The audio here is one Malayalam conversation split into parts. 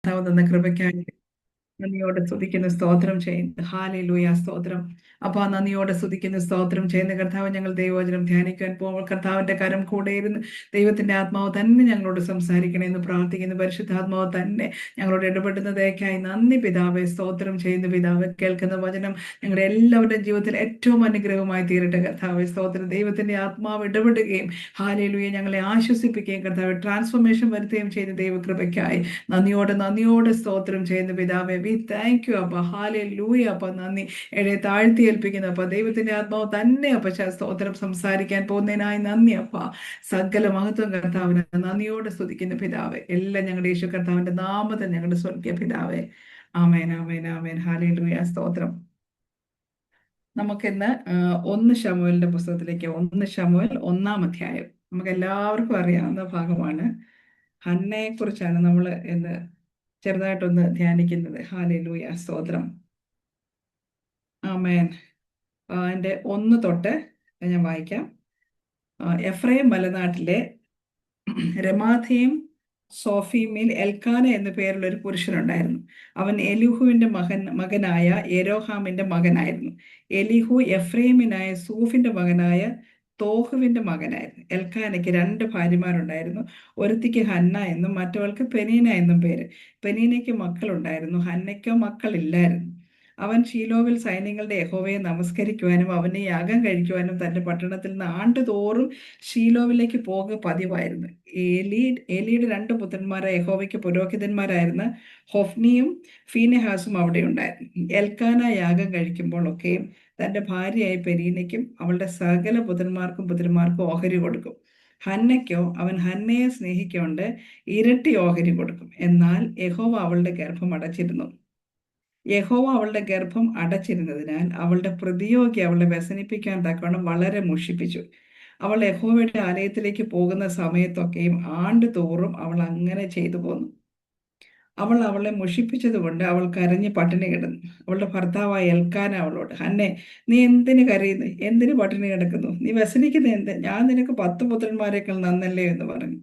തന്ന കൃപയ്ക്കായി നന്ദിയോടെ സ്തുതിക്കുന്ന സ്തോത്രം ചെയ്യുന്നു. ഹാലേലൂയ സ്തോത്രം. അപ്പൊ ആ നന്ദിയോടെ സ്തുതിക്കുന്ന സ്തോത്രം ചെയ്യുന്ന കർത്താവ്, ഞങ്ങൾ ദൈവവചനം ധ്യാനിക്കാൻ പോകുമ്പോൾ കർത്താവിന്റെ കരം കൂടെ ഇരുന്ന് ദൈവത്തിന്റെ ആത്മാവ് തന്നെ ഞങ്ങളോട് സംസാരിക്കണേ എന്ന് പ്രാർത്ഥിക്കുന്നു. പരിശുദ്ധാത്മാവ് തന്നെ ഞങ്ങളോട് ഇടപെടുന്നതേക്കായി നന്ദി പിതാവേ. സ്തോത്രം ചെയ്യുന്ന പിതാവ്, കേൾക്കുന്ന വചനം ഞങ്ങളുടെ എല്ലാവരുടെയും ജീവിതത്തിൽ ഏറ്റവും അനുഗ്രഹമായി തീരട്ടെ കർത്താവേ. സ്തോത്രം. ദൈവത്തിന്റെ ആത്മാവ് ഇടപെടുകയും ഹാലേലൂയ ഞങ്ങളെ ആശ്വസിപ്പിക്കുകയും കർത്താവ് ട്രാൻസ്ഫോർമേഷൻ വരുത്തുകയും ചെയ്ത ദൈവകൃപയ്ക്കായി നന്ദിയോടെ സ്തോത്രം ചെയ്യുന്ന പിതാവേ. വി താങ്ക് യു അപ്പ. ഹാലേലൂയ അപ്പ. നന്ദി എഴെ താഴ്ത്തി ഏൽപ്പിക്കുന്നു അപ്പ. ദൈവത്തിന്റെ ആത്മാവ് തന്നെ അപ്പ സ്തോത്രം സംസാരിക്കാൻ പോകുന്നതിനായി നന്ദി അപ്പ. സകല മഹത്വം കർത്താവിന് നന്ദിയോടെ സ്തുതിക്കുന്ന പിതാവേ. എല്ലാം ഞങ്ങളുടെ യേശു കർത്താവിന്റെ നാമത്തിൽ ഞങ്ങളുടെ സ്വർഗീയ പിതാവേ. ആമേൻ, ആമേൻ, ആമേൻ. ഹാലേലൂയ സ്തോത്രം. നമുക്കിന്ന് 1 ശമൂവേലിന്റെ പുസ്തകത്തിലേക്ക്, 1 ശമൂവേൽ 1-ാം അധ്യായം. നമുക്ക് എല്ലാവർക്കും അറിയാവുന്ന ഭാഗമാണ്. ഹന്നയെ കുറിച്ചാണ് നമ്മൾ ഇന്ന് ചെറുതായിട്ടൊന്ന് ധ്യാനിക്കുന്നത്. ഹാലേലൂയ സ്തോത്രം. ആമേൻ. അതിന്റെ 1 തൊട്ട് ഞാൻ വായിക്കാം. എഫ്രൈം മലനാട്ടിലെ രമാഥയും സോഫീമിൽ എൽക്കാന എന്നു പേരുള്ള ഒരു പുരുഷനുണ്ടായിരുന്നു. അവൻ എലിഹുവിന്റെ മകനായ യെരോഹാമിന്റെ മകനായിരുന്നു. എലിഹു എഫ്രൈമിനായ സൂഫിന്റെ മകനായ തോഹുവിന്റെ മകനായിരുന്നു. എൽക്കാനയ്ക്ക് 2 ഭാര്യമാരുണ്ടായിരുന്നു. ഒരുത്തിക്ക് ഹന്ന എന്നും മറ്റവൾക്ക് പെനീന എന്നും പേര്. പെനീനയ്ക്ക് മക്കളുണ്ടായിരുന്നു, ഹന്നയ്ക്കോ മക്കളില്ലായിരുന്നു. അവൻ ഷീലോവിൽ സൈന്യങ്ങളുടെ യഹോവയെ നമസ്കരിക്കുവാനും അവനെ യാഗം കഴിക്കുവാനും തന്റെ പട്ടണത്തിൽ നിന്ന് ആണ്ടുതോറും ഷീലോവിലേക്ക് പോകുക പതിവായിരുന്നു. ഏലിയുടെ 2 പുത്രന്മാരായ യഹോവയ്ക്ക് പുരോഹിതന്മാരായിരുന്ന ഹൊഫ്നിയും ഫീനെഹാസും അവിടെ ഉണ്ടായിരുന്നു. എൽക്കാന യാഗം കഴിക്കുമ്പോഴൊക്കെയും തന്റെ ഭാര്യയായ പെരീനയ്ക്കും അവളുടെ സകല പുത്രന്മാർക്കും ഓഹരി കൊടുക്കും. ഹന്നയ്ക്കോ അവൻ ഹന്നയെ സ്നേഹിക്കൊണ്ട് ഇരട്ടി ഓഹരി കൊടുക്കും. എന്നാൽ യഹോവ അവളുടെ ഗർഭം അടച്ചിരുന്നതിനാൽ അവളുടെ പ്രതിയോഗി അവളെ വ്യസനിപ്പിക്കാൻ തക്കവണ്ണം വളരെ മുഷിപ്പിച്ചു. അവൾ യഹോവയുടെ ആലയത്തിലേക്ക് പോകുന്ന സമയത്തൊക്കെയും ആണ്ടുതോറും അവൾ അങ്ങനെ ചെയ്തു പോന്നു. അവളെ മുഷിപ്പിച്ചതുകൊണ്ട് അവൾ കരഞ്ഞ് പട്ടിണി കിടന്നു. അവളുടെ ഭർത്താവായ എൽക്കാന അവളോട്, ഹന്നെ, നീ എന്തിന് കരയുന്നു? എന്തിന് പട്ടിണി കിടക്കുന്നു? നീ വ്യസനിക്കുന്ന എന്ത്? ഞാൻ നിനക്ക് 10 പുത്രന്മാരെക്കാൾ നന്നല്ലേ എന്ന് പറഞ്ഞു.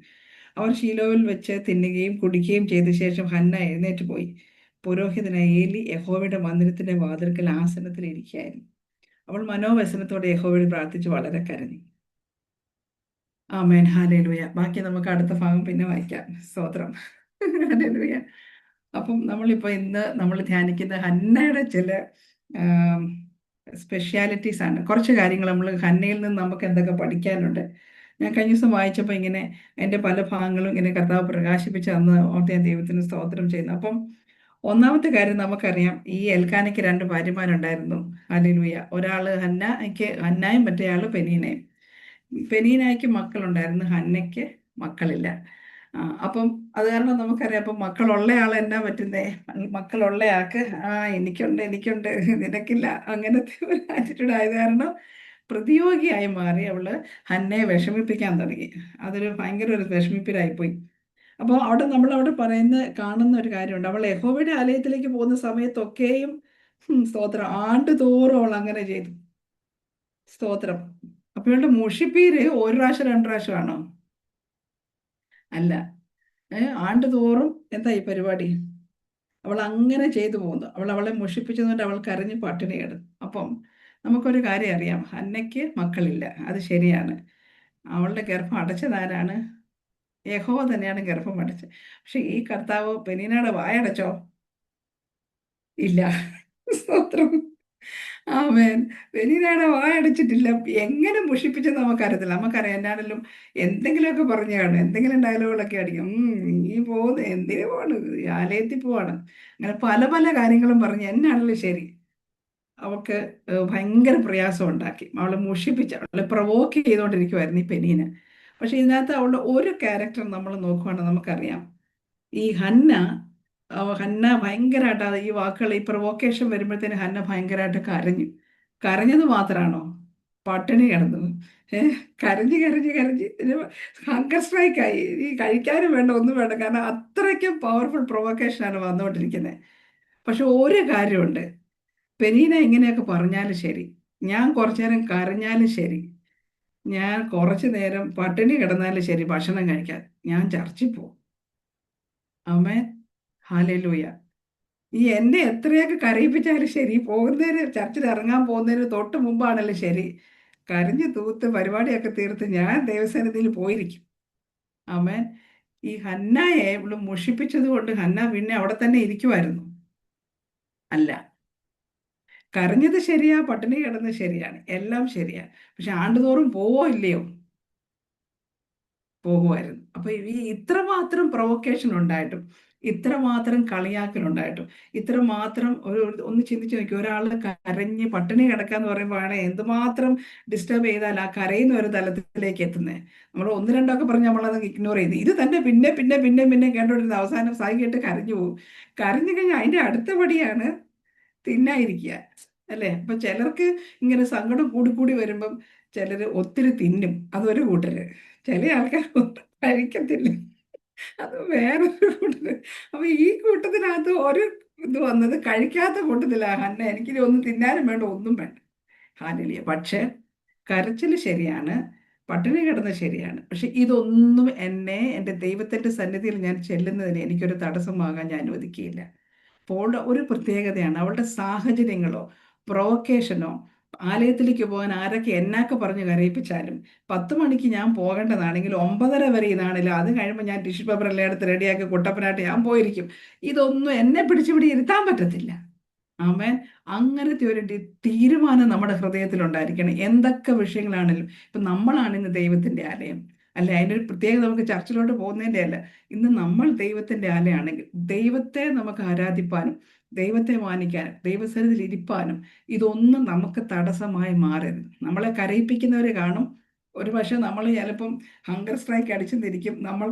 അവർ ശീലോവിൽ വെച്ച് തിന്നുകയും കുടിക്കുകയും ചെയ്ത ശേഷം ഹന്ന എഴുന്നേറ്റ് പോയി. പുരോഹിതനായ ഏലി യഹോവയുടെ മന്ദിരത്തിന്റെ വാതിൽക്കൽ ആസനത്തിൽ ഇരിക്കുകയായിരുന്നു. അവൾ മനോവ്യസനത്തോടെ യഹോവയോട് പ്രാർത്ഥിച്ച് വളരെ കരഞ്ഞു. ആമേൻ. ഹാലേലൂയ. ബാക്കി നമുക്ക് അടുത്ത ഭാഗം പിന്നെ വായിക്കാം. സ്തോത്രം. ഹാലേലൂയ. അപ്പം ഇന്ന് നമ്മൾ ധ്യാനിക്കുന്ന ഹന്നയുടെ ചില സ്പെഷ്യാലിറ്റീസ് ആണ്. കുറച്ച് കാര്യങ്ങൾ ഹന്നയിൽ നിന്ന് നമുക്ക് എന്തൊക്കെ പഠിക്കാനുണ്ട്. ഞാൻ കഴിഞ്ഞ ദിവസം വായിച്ചപ്പോൾ ഇങ്ങനെ എൻ്റെ പല ഭാഗങ്ങളും ഇങ്ങനെ കർത്താവ് പ്രകാശിപ്പിച്ച് തന്ന് ഓർത്ത് ഞാൻ ദൈവത്തിന് സ്തോത്രം ചെയ്യുന്നു. അപ്പം ഒന്നാമത്തെ കാര്യം നമുക്കറിയാം, ഈ എൽക്കാനയ്ക്ക് 2 ഭാര്യമാരുണ്ടായിരുന്നു. ഹല്ലേലൂയ. ഒരാള് ഹന്നായും മറ്റേയാള് പെനീനയും. പെനീനായ്ക്ക് മക്കളുണ്ടായിരുന്നു, ഹന്നയ്ക്ക് മക്കളില്ല. അപ്പം അത് കാരണം നമുക്കറിയാം, അപ്പം മക്കളുള്ള ആൾ എന്നാ പറ്റുന്നേ? മക്കളുള്ള ആൾക്ക് എനിക്കുണ്ട് നിനക്കില്ല, അങ്ങനത്തെ ഒരു ആറ്റിറ്റ്യൂഡ് ആയത് കാരണം പ്രതിയോഗിയായി മാറി അവള് ഹന്നയെ വിഷമിപ്പിക്കാൻ തുടങ്ങി. അതൊരു ഭയങ്കര ഒരു വിഷമിപ്പിലായിപ്പോയി. അപ്പോൾ നമ്മളവിടെ കാണുന്ന ഒരു കാര്യമുണ്ട്. അവൾ യഹോവയുടെ ആലയത്തിലേക്ക് പോകുന്ന സമയത്തൊക്കെയും സ്തോത്രം, ആണ്ടുതോറും അവൾ അങ്ങനെ ചെയ്തു. സ്തോത്രം. അപ്പോൾ ഇവളുടെ മുഷിപ്പീര് 1 പ്രാവശ്യം 2 പ്രാവശ്യമാണോ? അല്ല. ആണ്ടുതോറും എന്താ ഈ പരിപാടി? അവൾ അങ്ങനെ ചെയ്തു പോകുന്നു. അവളെ മുഷിപ്പിച്ചതുകൊണ്ട് അവൾ കരഞ്ഞ് പട്ടിണി കിടന്നു. അപ്പം നമുക്കൊരു കാര്യം അറിയാം, ഹന്നയ്ക്ക് മക്കളില്ല, അത് ശരിയാണ്. അവളുടെ ഗർഭം അടച്ചതാരാണ്? യഹോവ തന്നെയാണ് ഗർഭം അടച്ചത്. പക്ഷെ ഈ കർത്താവ് പെനീനയുടെ വായടച്ചോ? ഇല്ല. സ്തോത്രം. ആമേൻ. പെനീനയുടെ വായടച്ചിട്ടില്ല. എങ്ങനെ മുഷിപ്പിച്ചെന്ന് നമുക്കറിയത്തില്ല. നമുക്കറിയാം, എന്നാണെങ്കിലും എന്തെങ്കിലുമൊക്കെ പറഞ്ഞു കാണും, എന്തെങ്കിലും ഡയലോഗുകളൊക്കെ അടിക്കും. നീ പോകുന്നു എന്തിനു പോവാണ്? ആലയത്തിൽ പോവാണ്. അങ്ങനെ പല പല കാര്യങ്ങളും പറഞ്ഞ് എന്നാണല്ലോ ശരി. അവൾക്ക് ഭയങ്കര പ്രയാസം ഉണ്ടാക്കി. അവളെ മുഷിപ്പിച്ച് അവളെ പ്രവോക്ക് ചെയ്തുകൊണ്ടിരിക്കുമായിരുന്നു ഈ പെനീന്. പക്ഷെ ഇതിനകത്ത് അവളുടെ ഒരു ക്യാരക്ടർ നമ്മൾ നോക്കുവാണെങ്കിൽ നമുക്കറിയാം, ഈ ഹന്ന ഭയങ്കരമായിട്ട് ഈ വാക്കുകൾ, ഈ പ്രൊവോക്കേഷൻ വരുമ്പോഴത്തേന് ഹന്ന ഭയങ്കരമായിട്ട് കരഞ്ഞു. കരഞ്ഞത് മാത്രമാണോ? പട്ടിണി കിടന്നു. ഏഹ് കരഞ്ഞ് കരഞ്ഞ് കരഞ്ഞ് ഹങ്കർ സ്ട്രൈക്കായി. ഈ കഴിക്കാനും വേണ്ട, ഒന്നും വേണ്ട, കാരണം അത്രയ്ക്കും പവർഫുൾ പ്രൊവോക്കേഷനാണ് വന്നുകൊണ്ടിരിക്കുന്നത്. പക്ഷെ ഒരു കാര്യമുണ്ട്, പെനീന ഇങ്ങനെയൊക്കെ പറഞ്ഞാലും ശരി, ഞാൻ കുറച്ചു നേരം കരഞ്ഞാലും ശരി, ഞാൻ കുറച്ചു നേരം പട്ടിണി കിടന്നാലും ശരി, ഭക്ഷണം കഴിക്കാൻ ഞാൻ ചർച്ചിൽ പോകും. ആമേൻ. ഹാലേലൂയ. ഈ എന്നെ എത്രയൊക്കെ കരയിപ്പിച്ചാലും ശരി, പോകുന്നതിന് ചർച്ചിൽ ഇറങ്ങാൻ പോകുന്നതിന് തൊട്ട് മുമ്പാണല്ലോ ശരി, കരഞ്ഞു തൂത്ത് പരിപാടിയൊക്കെ തീർത്ത് ഞാൻ ദൈവസന്നിധിയിൽ പോയിരിക്കും. ആമേൻ. ഈ ഹന്നായെ ഇവള് മുഷിപ്പിച്ചത് കൊണ്ട് ഹന്ന പിന്നെ അവിടെ തന്നെ ഇരിക്കുമായിരുന്നു? അല്ല. കരഞ്ഞത് ശരിയാ, പട്ടിണി കിടന്നത് ശരിയാണ്, എല്ലാം ശരിയാ. പക്ഷെ ആണ്ടുതോറും പോവോ ഇല്ലയോ? പോകുമായിരുന്നു. അപ്പൊ ഈ ഇത്രമാത്രം പ്രൊവക്കേഷൻ ഉണ്ടായിട്ടും, ഇത്രമാത്രം കളിയാക്കലുണ്ടായിട്ടും, ഇത്രമാത്രം ഒന്ന് ചിന്തിച്ചു നോക്കി, ഒരാൾ കരഞ്ഞ് പട്ടിണി കിടക്കാന്ന് പറയുമ്പോഴാണ് എന്തുമാത്രം ഡിസ്റ്റർബ് ചെയ്താൽ ആ കരയുന്ന ഒരു തലത്തിലേക്ക് എത്തുന്നത്. നമ്മൾ ഒന്ന് രണ്ടൊക്കെ പറഞ്ഞ് നമ്മളത് ഇഗ്നോർ ചെയ്ത്, ഇത് തന്നെ പിന്നെ പിന്നെ പിന്നെ പിന്നെ കേട്ടോണ്ടിരുന്ന അവസാനം സായികേട്ട് കരഞ്ഞു പോകും. കരഞ്ഞു കഴിഞ്ഞാൽ അതിന്റെ അടുത്ത പടിയാണ് തിന്നായിരിക്കുക. അല്ലേ? അപ്പൊ ചിലർക്ക് ഇങ്ങനെ സങ്കടം കൂടി കൂടി വരുമ്പം ചിലര് ഒത്തിരി തിന്നും, അതൊരു കൂട്ടര്. ചില ആൾക്കാർ ഒട്ടും കഴിക്കത്തില്ല, അത് വേറൊരു കൂട്ടര്. അപ്പൊ ഈ കൂട്ടത്തിനകത്ത് ഒരു ഇത് വന്നത് കഴിക്കാത്ത കൂട്ടത്തിലാ ഹന്ന. എനിക്കിനി ഒന്നും തിന്നാനും വേണ്ട, ഒന്നും വേണ്ട. ഹാലലിയ. പക്ഷെ കരച്ചിൽ ശരിയാണ്, പട്ടിണി കിടന്നത് ശരിയാണ്. പക്ഷെ ഇതൊന്നും എന്നെ എൻ്റെ ദൈവത്തിന്റെ സന്നിധിയിൽ ഞാൻ ചെല്ലുന്നതിന് എനിക്കൊരു തടസ്സമാകാൻ ഞാൻ അനുവദിക്കുകയില്ല. പോളുടെ ഒരു പ്രത്യേകതയാണ്, അവളുടെ സാഹചര്യങ്ങളോ പ്രൊവക്കേഷനോ, ആലയത്തിലേക്ക് പോകാൻ ആരൊക്കെ എന്നാക്കെ പറഞ്ഞ് കരയിപ്പിച്ചാലും 10 മണിക്ക് ഞാൻ പോകേണ്ടതാണെങ്കിൽ 9:30 വരെ ഇതാണില്ല, അത് കഴിയുമ്പോൾ ഞാൻ ടിഷ്യൂ പേപ്പർ എല്ലാം എടുത്ത് റെഡിയാക്കി കുട്ടപ്പനായിട്ട് ഞാൻ പോയിരിക്കും. ഇതൊന്നും എന്നെ പിടിച്ചുപിടി ഇരുത്താൻ പറ്റത്തില്ല. ആമേൻ. അങ്ങനത്തെ ഒരു തീരുമാനം നമ്മുടെ ഹൃദയത്തിൽ ഉണ്ടായിരിക്കണം. എന്തൊക്കെ വിഷയങ്ങളാണെങ്കിലും. ഇപ്പൊ നമ്മളാണ് ഇന്ന് ദൈവത്തിന്റെ ആലയം, അല്ലെ? അതിൻ്റെ ഒരു പ്രത്യേകത നമുക്ക് ചർച്ചിലോട്ട് പോകുന്നതിന്റെ അല്ല. ഇന്ന് നമ്മൾ ദൈവത്തിന്റെ ആലയാണെങ്കിൽ ദൈവത്തെ നമുക്ക് ആരാധിപ്പാനും ദൈവത്തെ മാനിക്കാനും ദൈവസന്നിധിയിൽ ഇരിപ്പാനും ഇതൊന്നും നമുക്ക് തടസ്സമായി മാറരുത്. നമ്മളെ കരയിപ്പിക്കുന്നവരെ കാണും. ഒരു പക്ഷെ നമ്മൾ ചിലപ്പം ഹങ്കർ സ്ട്രൈക്ക് അടിച്ചെന്നിരിക്കും,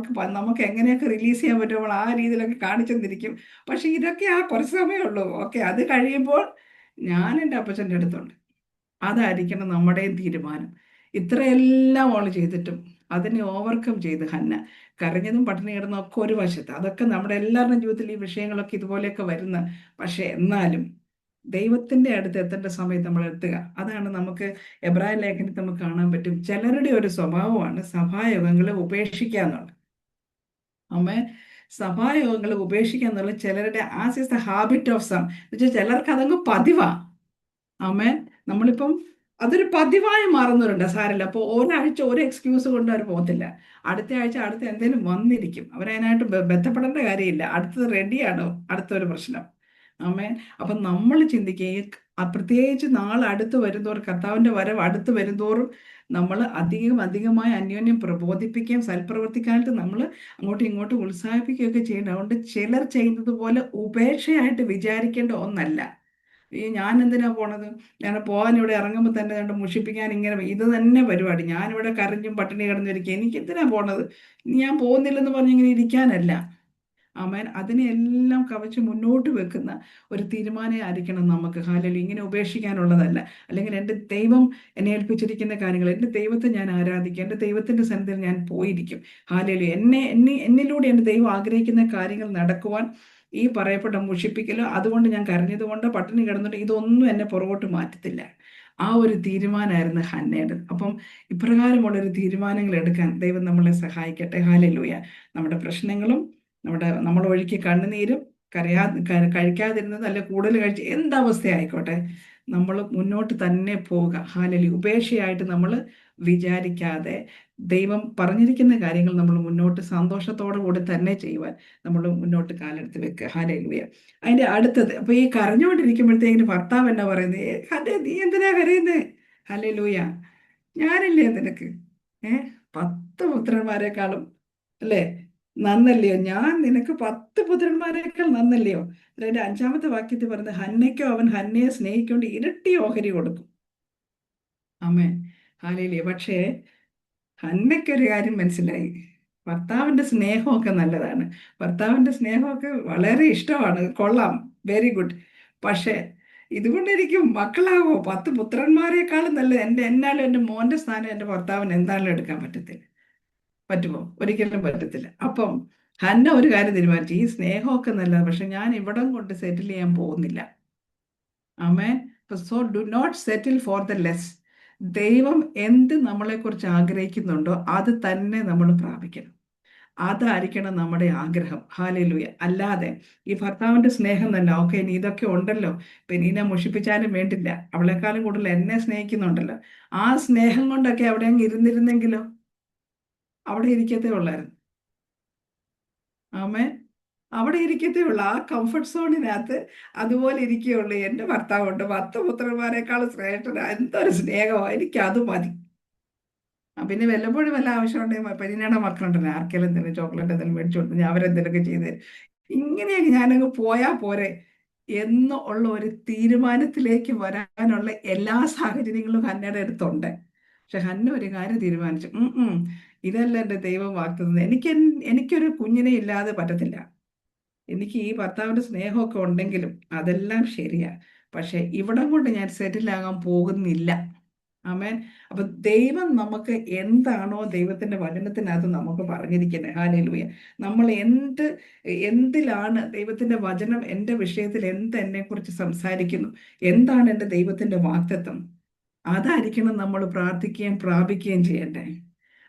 നമുക്ക് എങ്ങനെയൊക്കെ റിലീസ് ചെയ്യാൻ പറ്റും നമ്മൾ ആ രീതിയിലൊക്കെ കാണിച്ചെന്നിരിക്കും. പക്ഷെ ഇതൊക്കെ ആ കുറച്ച് സമയമേ ഉള്ളൂ. ഓക്കെ, അത് കഴിയുമ്പോൾ ഞാൻ എൻ്റെ അപ്പച്ചൻ്റെ അടുത്തുണ്ട്. അതായിരിക്കണം നമ്മുടെയും തീരുമാനം. ഇത്രയെല്ലാം അവൾ ചെയ്തിട്ടും അതിനെ ഓവർകം ചെയ്ത് ഹന്ന കരഞ്ഞതും പട്ടിണി കിടന്നതും ഒക്കെ ഒരു വശത്ത്, അതൊക്കെ നമ്മുടെ എല്ലാവരുടെയും ജീവിതത്തിൽ ഈ വിഷയങ്ങളൊക്കെ ഇതുപോലെയൊക്കെ വരുന്ന. പക്ഷെ എന്നാലും ദൈവത്തിന്റെ അടുത്ത് എത്തേണ്ട സമയത്ത് നമ്മൾ എത്തുക. അതാണ് നമുക്ക് എബ്രായ ലേഖനത്തിൽ നമുക്ക് കാണാൻ പറ്റും. ചിലരുടെ ഒരു സ്വഭാവമാണ് സഭായോഗങ്ങളെ ഉപേക്ഷിക്കുക എന്നുള്ളത്. അമ്മേ, സഭായോഗങ്ങളെ ഉപേക്ഷിക്കുക എന്നുള്ളത് ചിലരുടെ as is the habit of some. എന്നുവെച്ചാൽ ചിലർക്ക് അതങ്ങ് പതിവാ. ആമേൻ. നമ്മളിപ്പം അതൊരു പതിവായി മാറുന്നവരുണ്ട്. സാരല്ല, അപ്പോൾ ഒരാഴ്ച ഒരു എക്സ്ക്യൂസ് കൊണ്ട് അവർ പോകത്തില്ല. അടുത്ത ആഴ്ച അടുത്ത എന്തെങ്കിലും വന്നിരിക്കും. അവരതിനായിട്ട് ബന്ധപ്പെടേണ്ട കാര്യമില്ല. അടുത്തത് റെഡിയാണോ, അടുത്തൊരു പ്രശ്നം. ആമേൻ. അപ്പം നമ്മൾ ചിന്തിക്കുകയും പ്രത്യേകിച്ച് നാൾ അടുത്ത് വരുന്തോറും, കർത്താവിൻ്റെ വരവ് അടുത്ത് വരുന്തോറും നമ്മൾ അധികം അധികമായി അന്യോന്യം പ്രബോധിപ്പിക്കുകയും സൽപ്രവർത്തിക്കാനായിട്ട് നമ്മൾ അങ്ങോട്ടും ഇങ്ങോട്ടും ഉത്സാഹിപ്പിക്കുകയൊക്കെ ചെയ്യേണ്ട. അതുകൊണ്ട് ചിലർ ചെയ്യുന്നത് പോലെ ഉപേക്ഷയായിട്ട് വിചാരിക്കേണ്ട ഒന്നല്ല. ഈ ഞാൻ എന്തിനാ പോണത്, ഞാൻ പോകാൻ ഇവിടെ ഇറങ്ങുമ്പോൾ തന്നെ കണ്ട് മുഷിപ്പിക്കാൻ ഇങ്ങനെ ഇത് തന്നെ പരിപാടി. ഞാനിവിടെ കരഞ്ഞും പട്ടിണി കിടന്നിരിക്കുക, എനിക്ക് എന്തിനാ പോണത്, ഞാൻ പോകുന്നില്ലെന്ന് പറഞ്ഞിങ്ങനെ ഇരിക്കാനല്ല. ആമേൻ. അതിനെല്ലാം കവച്ച് മുന്നോട്ട് വെക്കുന്ന ഒരു തീരുമാനമായിരിക്കണം നമുക്ക്. ഹാലലി. ഇങ്ങനെ ഉപേക്ഷിക്കാനുള്ളതല്ല. അല്ലെങ്കിൽ എൻ്റെ ദൈവം എന്നെ ഏൽപ്പിച്ചിരിക്കുന്ന കാര്യങ്ങൾ, എൻ്റെ ദൈവത്തെ ഞാൻ ആരാധിക്കും, എൻ്റെ ദൈവത്തിൻ്റെ സന്നിധിയിൽ ഞാൻ പോയിരിക്കും. ഹാലലി. എന്നിലൂടെ എൻ്റെ ദൈവം ആഗ്രഹിക്കുന്ന കാര്യങ്ങൾ നടക്കുവാൻ ഈ പറയപ്പെട്ട മുഷിപ്പിക്കലോ അതുകൊണ്ട് ഞാൻ കരഞ്ഞതുകൊണ്ട് പട്ടിണി കിടന്നിട്ട് ഇതൊന്നും എന്നെ പുറകോട്ട് മാറ്റത്തില്ല. ആ ഒരു തീരുമാനമായിരുന്നു ഹന്നയുടെ. അപ്പം ഇപ്രകാരമുള്ളൊരു തീരുമാനങ്ങൾ എടുക്കാൻ ദൈവം നമ്മളെ സഹായിക്കട്ടെ. ഹാലലൂയ. നമ്മുടെ പ്രശ്നങ്ങളും നമ്മൾ ഒഴുക്കി കണ്ണുനീരും കഴിക്കാതിരുന്നത് അല്ലെ കൂടുതൽ കഴിച്ച് എന്തവസ്ഥയായിക്കോട്ടെ, നമ്മൾ മുന്നോട്ട് തന്നെ പോവുക. ഹാലലി. ഉപേക്ഷയായിട്ട് നമ്മൾ വിചാരിക്കാതെ ദൈവം പറഞ്ഞിരിക്കുന്ന കാര്യങ്ങൾ നമ്മൾ മുന്നോട്ട് സന്തോഷത്തോടു കൂടി തന്നെ ചെയ്യുവാൻ നമ്മൾ മുന്നോട്ട് കാലെടുത്ത് വെക്കുക. ഹാലലൂയ. അതിന്റെ അടുത്തത്, അപ്പൊ ഈ കരഞ്ഞുകൊണ്ടിരിക്കുമ്പോഴത്തേക്കിന് ഭർത്താവ് എന്നാ പറയുന്നത്? അതെ, നീ എന്തിനാ കരയുന്നേ? ഹല്ലേലൂയ. ഞാനില്ലേ നിനക്ക് 10 പുത്രന്മാരെക്കാളും, അല്ലേ, നന്നല്ലയോ? ഞാൻ നിനക്ക് 10 പുത്രന്മാരെക്കാൾ നന്നല്ലയോ? അതിന്റെ 5-ാമത്തെ വാക്യത്തിൽ പറയുന്നത്, ഹന്നയ്ക്കോ അവൻ ഹന്നയെ സ്നേഹിക്കൊണ്ട് ഇരട്ടി ഓഹരി കൊടുക്കും. ആമേൻ. ഹാലേലൂയ. പക്ഷേ ഹന്നയ്ക്കൊരു കാര്യം മനസ്സിലായി. ഭർത്താവിന്റെ സ്നേഹമൊക്കെ നല്ലതാണ്, ഭർത്താവിന്റെ സ്നേഹമൊക്കെ വളരെ ഇഷ്ടമാണ്, കൊള്ളാം, വെരി ഗുഡ്. പക്ഷേ ഇതുകൊണ്ട് എനിക്ക് മക്കളാവോ? 10 പുത്രന്മാരെക്കാളും നല്ലത് എന്നാലും എൻ്റെ മോന്റെ സ്ഥാനം എൻ്റെ ഭർത്താവിന് എന്തായാലും എടുക്കാൻ പറ്റത്തില്ല. പറ്റുമോ? ഒരിക്കലും പറ്റത്തില്ല. അപ്പം ഹന്ന ഒരു കാര്യം തീരുമാനിച്ചു, ഈ സ്നേഹമൊക്കെ നല്ലത്, പക്ഷെ ഞാൻ ഇവിടം കൊണ്ട് സെറ്റിൽ ചെയ്യാൻ പോകുന്നില്ല. ആമേൻ. So do not settle for the less. ദൈവം എന്ത് നമ്മളെക്കുറിച്ച് ആഗ്രഹിക്കുന്നുണ്ടോ അത് തന്നെ നമ്മൾ പ്രാപിക്കണം. അതായിരിക്കണം നമ്മുടെ ആഗ്രഹം. ഹാലേലൂയ. അല്ലാതെ ഈ ഭർത്താവിന്റെ സ്നേഹം തന്നെ, ഓക്കെ ഇനി ഇതൊക്കെ ഉണ്ടല്ലോ, പെനീനെ മുഷിപ്പിച്ചാലും വേണ്ടില്ല, അവളെക്കാളും കൂടുതൽ എന്നെ സ്നേഹിക്കുന്നുണ്ടല്ലോ, ആ സ്നേഹം കൊണ്ടൊക്കെ അവിടെ അങ്ങ് ഇരുന്നിരുന്നെങ്കിലോ, അവിടെ ഇരിക്കത്തേ ഉള്ളായിരുന്നു. ആമേ, അവിടെ ഇരിക്കത്തേ ഉള്ളൂ, ആ കംഫർട്ട് സോണിനകത്ത് അതുപോലെ ഇരിക്കുകയുള്ളൂ. എൻ്റെ ഭർത്താവുണ്ട്, 10 പുത്രന്മാരെക്കാളും ശ്രേഷ്ഠന, എന്തൊരു സ്നേഹമാണ്, എനിക്ക് അത് മതി. പിന്നെ വല്ലപ്പോഴും വല്ല ആവശ്യമുണ്ടെങ്കിൽ പെരീനയുടെ മക്കളുണ്ടല്ലോ, ആർക്കെങ്കിലും എന്തെങ്കിലും ചോക്ലേറ്റ് എന്തെങ്കിലും മേടിച്ചു കൊടുത്ത് ഞാൻ അവരെന്തെങ്കിലുമൊക്കെ ചെയ്ത് തരും. ഇങ്ങനെയൊക്കെ ഞാനങ്ങ് പോയാൽ പോരെ എന്ന് ഉള്ള ഒരു തീരുമാനത്തിലേക്ക് വരാനുള്ള എല്ലാ സാഹചര്യങ്ങളും ഹന്നയുടെ അടുത്തുണ്ട്. പക്ഷെ ഹന്ന ഒരു കാര്യം തീരുമാനിച്ചു, ഇതല്ല എൻ്റെ ദൈവം വാഗ്ദത്തം, എനിക്കൊരു കുഞ്ഞിനെ ഇല്ലാതെ പറ്റത്തില്ല. എനിക്ക് ഈ ഭർത്താവിന്റെ സ്നേഹമൊക്കെ ഉണ്ടെങ്കിലും അതെല്ലാം ശരിയാ, പക്ഷെ ഇവിടം കൊണ്ട് ഞാൻ സെറ്റിലാകാൻ പോകുന്നില്ല. ആമേൻ. അപ്പൊ ദൈവം നമുക്ക് എന്താണോ ദൈവത്തിന്റെ വചനത്തിനകത്ത് നമുക്ക് പറഞ്ഞിരിക്കുന്നത്, ഹല്ലേലൂയ, നമ്മൾ എന്തിലാണ് ദൈവത്തിന്റെ വചനം എൻ്റെ വിഷയത്തിൽ എന്നെ കുറിച്ച് സംസാരിക്കുന്നു, എന്താണ് എൻ്റെ ദൈവത്തിന്റെ വാഗ്ദത്തം, അതായിരിക്കണം നമ്മൾ പ്രാർത്ഥിക്കുകയും പ്രാപിക്കുകയും ചെയ്യണ്ടേ.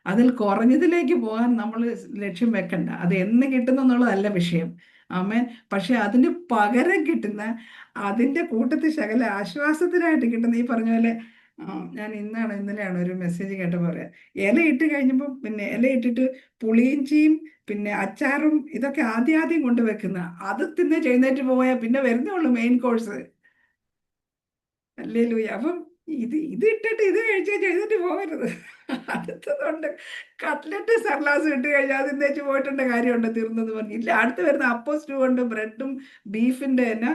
അതിൽ കുറഞ്ഞതിലേക്ക് പോകാൻ നമ്മൾ ലക്ഷ്യം വെക്കണ്ട. അത് എന്ന് കിട്ടുന്നു എന്നുള്ളതല്ല വിഷയം. ആമേൻ. പക്ഷെ അതിന് പകരം കിട്ടുന്ന, അതിന്റെ കൂട്ടത്തിൽ ശകല ആശ്വാസത്തിനായിട്ട് കിട്ടുന്ന, ഈ പറഞ്ഞ പോലെ ഞാൻ ഇന്നലെയാണ് ഒരു മെസ്സേജ് കേട്ടപ്പോൾ പറയാം, ഇല ഇട്ട് കഴിഞ്ഞപ്പോൾ പിന്നെ ഇല ഇട്ടിട്ട് പുളിയിഞ്ചിയും പിന്നെ അച്ചാറും ഇതൊക്കെ ആദ്യം കൊണ്ടുവെക്കുന്ന, അത് തിന്ന് എഴുന്നേറ്റ് പോയാൽ പിന്നെ വരുന്നേ ഉള്ളൂ മെയിൻ കോഴ്സ്. അല്ലേലൂയ. അപ്പം ഇത് ഇട്ടിട്ട് ഇത് കഴിച്ച് എഴുന്നേറ്റ് പോകരുത്. അടുത്തതുണ്ട് കട്ട്ലറ്റ് സർലാസ് ഇട്ട് കഴിഞ്ഞാൽ അത് തേച്ച് പോയിട്ടുണ്ട്, കാര്യമുണ്ട്, തീർന്നെന്ന് പറഞ്ഞില്ല. അടുത്ത് വരുന്ന അപ്പം സ്റ്റൂ ഉണ്ട്, ബ്രെഡും ബീഫിന്റെ തന്നെ,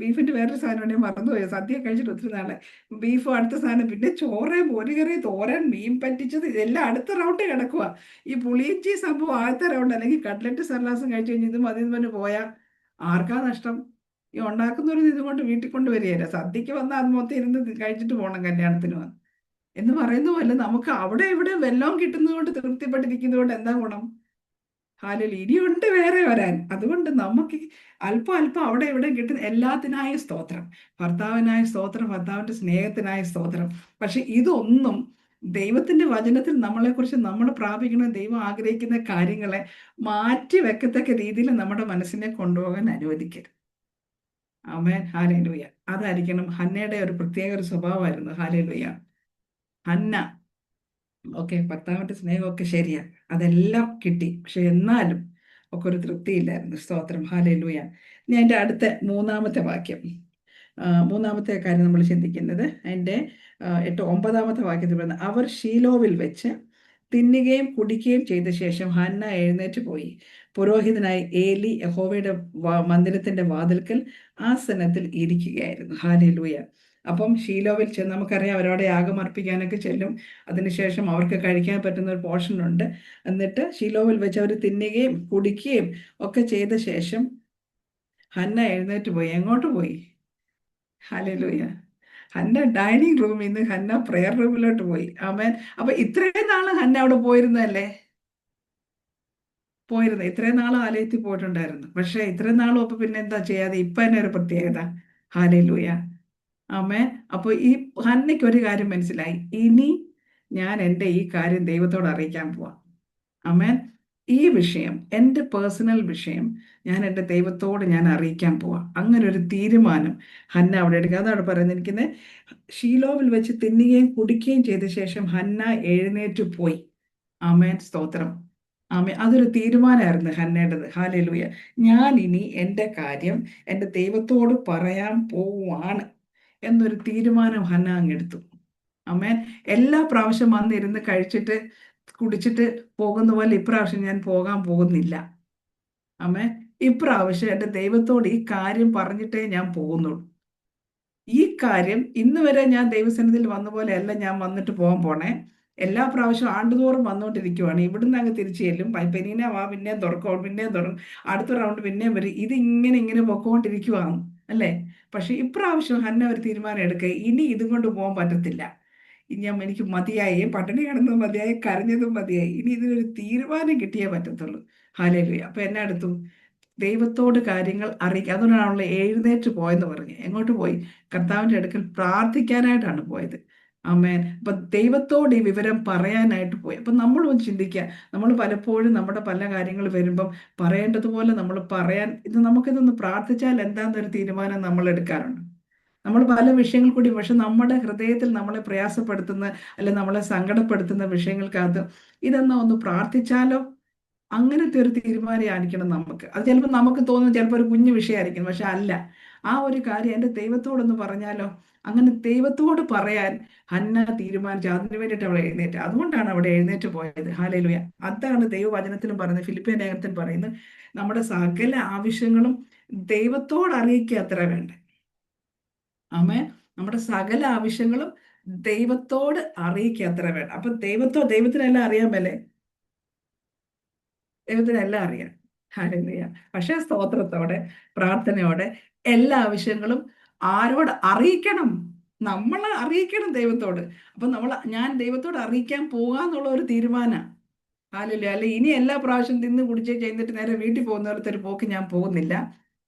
ബീഫിന്റെ വേറൊരു സാധനം ഉണ്ടെങ്കിൽ മറന്നുപോയി, സദ്യ കഴിച്ചിട്ട് ഒത്തിരി നാളെ. ബീഫും അടുത്ത സാധനം, പിന്നെ ചോറ്, മോരുകറി, തോരൻ, മീൻ പറ്റിച്ചത്, ഇതെല്ലാം അടുത്ത റൗണ്ട് കിടക്കുക. ഈ പുളിയിഞ്ചി സംഭവം ആദ്യത്തെ റൗണ്ട്, അല്ലെങ്കിൽ കട്ട്ലറ്റ് സർലാസും കഴിച്ചു കഴിഞ്ഞ് ഇത് മതി എന്ന് പറഞ്ഞ് പോയാൽ ആർക്കാ നഷ്ടം? ഈ ഉണ്ടാക്കുന്നവർ ഇതുകൊണ്ട് വീട്ടിൽ കൊണ്ടുവരികയില്ല, സദ്യക്ക് വന്നാൽ അത് മൊത്തം ഇരുന്ന് കഴിച്ചിട്ട് പോകണം കല്യാണത്തിന് വന്ന് എന്ന് പറയുന്ന പോലെ, നമുക്ക് അവിടെ ഇവിടെ വെല്ലം കിട്ടുന്നതുകൊണ്ട് തൃപ്തിപ്പെട്ടിരിക്കുന്നതുകൊണ്ട് എന്താ ഗുണം? ഹാലലി, ഇനിയുണ്ട് വേറെ വരാൻ. അതുകൊണ്ട് നമുക്ക് അല്പം അല്പം അവിടെ ഇവിടെ കിട്ടുന്ന എല്ലാത്തിനായ സ്തോത്രം, ഭർത്താവിനായ സ്തോത്രം, ഭർത്താവിന്റെ സ്നേഹത്തിനായ സ്തോത്രം. പക്ഷെ ഇതൊന്നും ദൈവത്തിന്റെ വചനത്തിൽ നമ്മളെക്കുറിച്ച് നമ്മൾ പ്രാപിക്കുന്ന, ദൈവം ആഗ്രഹിക്കുന്ന കാര്യങ്ങളെ മാറ്റി വെക്കത്തക്ക രീതിയിൽ നമ്മുടെ മനസ്സിനെ കൊണ്ടുപോകാൻ അനുവദിക്കരുത്. ആമേൻ. ഹാലേലൂയ. അതായിരിക്കണം ഹന്നയുടെ ഒരു പ്രത്യേക ഒരു സ്വഭാവമായിരുന്നു. ഹാലേലൂയ. ഹന്ന, ഓക്കെ ഭർത്താവിന്റെ സ്നേഹമൊക്കെ ശരിയാ, അതെല്ലാം കിട്ടി, പക്ഷെ എന്നാലും ഒക്കെ ഒരു തൃപ്തിയില്ലായിരുന്നു. സ്തോത്രം. ഹാലേലൂയ. ഞാൻ എൻ്റെ അടുത്ത മൂന്നാമത്തെ വാക്യം, മൂന്നാമത്തെ കാര്യം നമ്മൾ ചിന്തിക്കുന്നത് അതിൻ്റെ 9-ാമത്തെ വാക്യത്തിൽ പറയുന്നത്, അവർ ഷീലോവിൽ വെച്ച് തിന്നുകയും കുടിക്കുകയും ചെയ്ത ശേഷം ഹന്ന എഴുന്നേറ്റ് പോയി പുരോഹിതനായി ഏലി യഹോവയുടെ മന്ദിരത്തിന്റെ വാതിൽക്കൽ ആസനത്തിൽ ഇരിക്കുകയായിരുന്നു. ഹാലേലൂയ. അപ്പം ഷീലോവിൽ ചെന്ന്, നമുക്കറിയാം അവരവിടെ യാഗം അർപ്പിക്കാനൊക്കെ ചെല്ലും, അതിനുശേഷം അവർക്ക് കഴിക്കാൻ പറ്റുന്ന ഒരു പോർഷൻ ഉണ്ട്. എന്നിട്ട് ഷീലോവിൽ വെച്ച് അവർ തിന്നുകയും കുടിക്കുകയും ഒക്കെ ചെയ്ത ശേഷം ഹന്ന എഴുന്നേറ്റ് പോയി. എങ്ങോട്ട് പോയി? ഹല്ലേലൂയ. ഹന്ന ഡൈനിങ് റൂമിൽ നിന്ന് ഹന്ന പ്രെയർ റൂമിലോട്ട് പോയി. ആമേൻ. അപ്പൊ ഇത്രയും നാള് ഹന്ന അവിടെ പോയിരുന്നല്ലേ? ഇത്രയും നാൾ ആലയത്തിൽ പോയിട്ടുണ്ടായിരുന്നു, പക്ഷെ ഇത്രയും നാളും അപ്പൊ പിന്നെ എന്താ ചെയ്യാതെ ഇപ്പൊ തന്നെ ഒരു പ്രത്യേകത? ഹല്ലേലൂയ. ആമേൻ. അപ്പൊ ഈ ഹന്നയ്ക്ക് ഒരു കാര്യം മനസ്സിലായി, ഇനി ഞാൻ എൻ്റെ ഈ കാര്യം ദൈവത്തോട് അറിയിക്കാൻ പോവാം. ആമേൻ. ഈ വിഷയം, എൻ്റെ പേഴ്സണൽ വിഷയം, ഞാൻ എൻ്റെ ദൈവത്തോട് ഞാൻ അറിയിക്കാൻ പോവാം. അങ്ങനെ ഒരു തീരുമാനം ഹന്ന അവിടെ എടുക്കുക. അതാണ് പറഞ്ഞിരിക്കുന്നത്, ഷീലോവിൽ വെച്ച് തിന്നുകയും കുടിക്കുകയും ചെയ്ത ശേഷം ഹന്ന എഴുന്നേറ്റ് പോയി. ആമേൻ. സ്തോത്രം. ആമേൻ. അതൊരു തീരുമാനമായിരുന്നു ഹന്നയുടേത്. ഹാലേലൂയ. ഞാൻ ഇനി എൻ്റെ കാര്യം എൻ്റെ ദൈവത്തോട് പറയാൻ പോവാണ് എന്നൊരു തീരുമാനം ഹന്ന അങ്ങെടുത്തു. ആമേൻ. എല്ലാ പ്രാവശ്യം വന്നിരുന്ന് കഴിച്ചിട്ട് കുടിച്ചിട്ട് പോകുന്ന പോലെ ഇപ്രാവശ്യം ഞാൻ പോകാൻ പോകുന്നില്ല. ആമേൻ. ഇപ്രാവശ്യം എൻ്റെ ദൈവത്തോട് ഈ കാര്യം പറഞ്ഞിട്ടേ ഞാൻ പോകുന്നുള്ളൂ. ഈ കാര്യം ഇന്ന് വരെ ഞാൻ ദൈവസന്നിധിയിൽ വന്ന പോലെ അല്ല ഞാൻ വന്നിട്ട് പോകാൻ പോണേ. എല്ലാ പ്രാവശ്യവും ആണ്ടുതോറും വന്നുകൊണ്ടിരിക്കുവാണ്. ഇവിടുന്ന് അങ്ങ് തിരിച്ചു ചെല്ലും, പെനീന വാ, പിന്നെയും തുറക്കും, പിന്നെയും തുറക്കും, അടുത്ത റൗണ്ട് പിന്നെയും വരും, ഇത് ഇങ്ങനെ പൊക്കോണ്ടിരിക്കുവാണ് അല്ലേ? പക്ഷെ ഇപ്രാവശ്യം ഹന്ന ഒരു തീരുമാനം എടുക്കുക, ഇനി ഇതും കൊണ്ട് പോകാൻ പറ്റത്തില്ല. എനിക്ക് മതിയായി, പട്ടിണി കിടന്നതും മതിയായി, കരഞ്ഞതും മതിയായി, ഇനി ഇതിനൊരു തീരുമാനം കിട്ടിയേ പറ്റത്തുള്ളൂ. ഹാലേലൂയ. അപ്പൊ എന്നെ അടുത്തു ദൈവത്തോട് കാര്യങ്ങൾ അറിയിക്കുക. അതുകൊണ്ടാണല്ലോ എഴുന്നേറ്റ് പോയെന്ന് പറഞ്ഞു. എങ്ങോട്ട് പോയി? കർത്താവിൻ്റെ അടുക്കൽ പ്രാർത്ഥിക്കാനായിട്ടാണ് പോയത്. ആമേൻ. അപ്പൊ ദൈവത്തോട് ഈ വിവരം പറയാനായിട്ട് പോയി. അപ്പൊ നമ്മളൊന്ന് ചിന്തിക്കുക, നമ്മൾ പലപ്പോഴും നമ്മുടെ പല കാര്യങ്ങൾ വരുമ്പം പറയേണ്ടതുപോലെ നമ്മൾ പറയാൻ നമുക്കിതൊന്ന് പ്രാർത്ഥിച്ചാൽ എന്താന്നൊരു തീരുമാനം നമ്മൾ എടുക്കാറുണ്ട്. നമ്മൾ പല വിഷയങ്ങൾ കൂടി, പക്ഷെ നമ്മുടെ ഹൃദയത്തിൽ നമ്മളെ പ്രയാസപ്പെടുത്തുന്ന അല്ലെ നമ്മളെ സങ്കടപ്പെടുത്തുന്ന വിഷയങ്ങൾക്കകത്ത് ഇതെന്നാ ഒന്ന് പ്രാർത്ഥിച്ചാലോ, അങ്ങനത്തെ ഒരു തീരുമാനമായിരിക്കണം നമുക്ക്. അത് ചിലപ്പോൾ നമുക്ക് തോന്നും ചിലപ്പോൾ ഒരു കുഞ്ഞു വിഷയമായിരിക്കും, പക്ഷെ അല്ല. ആ ഒരു കാര്യം എൻ്റെ ദൈവത്തോടൊന്ന് പറഞ്ഞാലോ, അങ്ങനെ ദൈവത്തോട് പറയാൻ ഹന്ന തീരുമാനിച്ചു. അതിന് വേണ്ടിയിട്ട് അവൾ എഴുന്നേറ്റ്, അതുകൊണ്ടാണ് അവിടെ എഴുന്നേറ്റ് പോയത്. ഹല്ലേലൂയ. അതാണ് ദൈവവചനത്തിലും പറയുന്നത്, ഫിലിപ്പിയ ലേഖനത്തിൽ പറയുന്നത്, നമ്മുടെ സകല ആവശ്യങ്ങളും ദൈവത്തോട് അറിയിക്കുക അത്ര വേണ്ടേ. ആമേൻ. നമ്മുടെ സകല ആവശ്യങ്ങളും ദൈവത്തോട് അറിയിക്കുക അത്ര വേണ്ട. അപ്പൊ ദൈവത്തിനെല്ലാം അറിയാൻ മേലേ, ദൈവത്തിനെല്ലാം അറിയാം. ഹല്ലേലൂയ. പക്ഷേ സ്തോത്രത്തോടെ, പ്രാർത്ഥനയോടെ എല്ലാ ആവശ്യങ്ങളും ആരോട് അറിയിക്കണം? നമ്മൾ അറിയിക്കണം ദൈവത്തോട്. അപ്പൊ ഞാൻ ദൈവത്തോട് അറിയിക്കാൻ പോകാന്നുള്ള ഒരു തീരുമാനം. ഹല്ലേലൂയ. അല്ല ഇനി എല്ലാ പ്രാവശ്യം തിന്ന് കുടിച്ച് ചെയ്തിട്ട് നേരെ വീട്ടിൽ പോകുന്ന പോലത്തെ ഒരു പോക്ക് ഞാൻ പോകുന്നില്ല.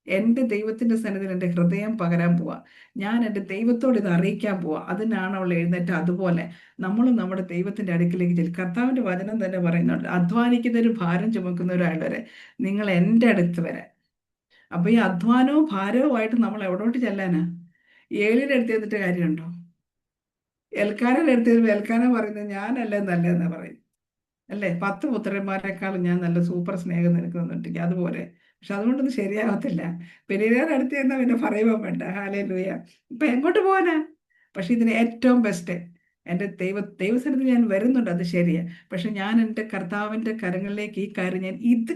എൻ്റെ ദൈവത്തിന്റെ സന്നിധിയിൽ എൻ്റെ ഹൃദയം പകരാൻ പോവാ. ഞാൻ എൻ്റെ ദൈവത്തോട് ഇത് അറിയിക്കാൻ പോവാ. അതിനാണ് അവൾ എഴുന്നേറ്റ്. അതുപോലെ നമ്മളും നമ്മുടെ ദൈവത്തിന്റെ അടുക്കിലേക്ക് ചെല്ലും. കർത്താവിന്റെ വചനം തന്നെ പറയുന്നുണ്ട്, അധ്വാനിക്കുന്നവരും ഭാരം ചുമക്കുന്നവരായുള്ളവരെ നിങ്ങൾ എൻ്റെ അടുത്ത് വരെ. അപ്പൊ ഈ അധ്വാനവും ഭാരവുമായിട്ട് നമ്മൾ എവിടോട്ട് ചെല്ലാനാ? ഏലിയുടെ അടുത്ത് ചെന്നിട്ട് കാര്യമുണ്ടോ? എൽക്കാനയുടെ അടുത്ത് ചെല്ലുമ്പോൾ എൽക്കാന പറയുന്നത് ഞാനല്ലേ നല്ലതെന്നാ പറയും. അല്ലേ, 10 പുത്രന്മാരെക്കാളും ഞാൻ നല്ല സൂപ്പർ സ്നേഹം നിനക്ക് തന്നിട്ടില്ല അതുപോലെ. പക്ഷെ അതുകൊണ്ടൊന്നും ശരിയാവത്തില്ല. പെരീരയുടെ അടുത്ത് ചെന്നാൽ പിന്നെ പറയുവാൻ വേണ്ട. ഹല്ലേലൂയ. ഇപ്പൊ എങ്ങോട്ട് പോകാനാ? പക്ഷെ ഇതിന് ഏറ്റവും ബെസ്റ്റ് എൻ്റെ ദൈവസന്നിധി ഞാൻ വരുന്നുണ്ട്, അത് ശരിയാ. പക്ഷെ ഞാൻ എൻ്റെ കർത്താവിൻ്റെ കരങ്ങളിലേക്ക് ഈ കാര്യം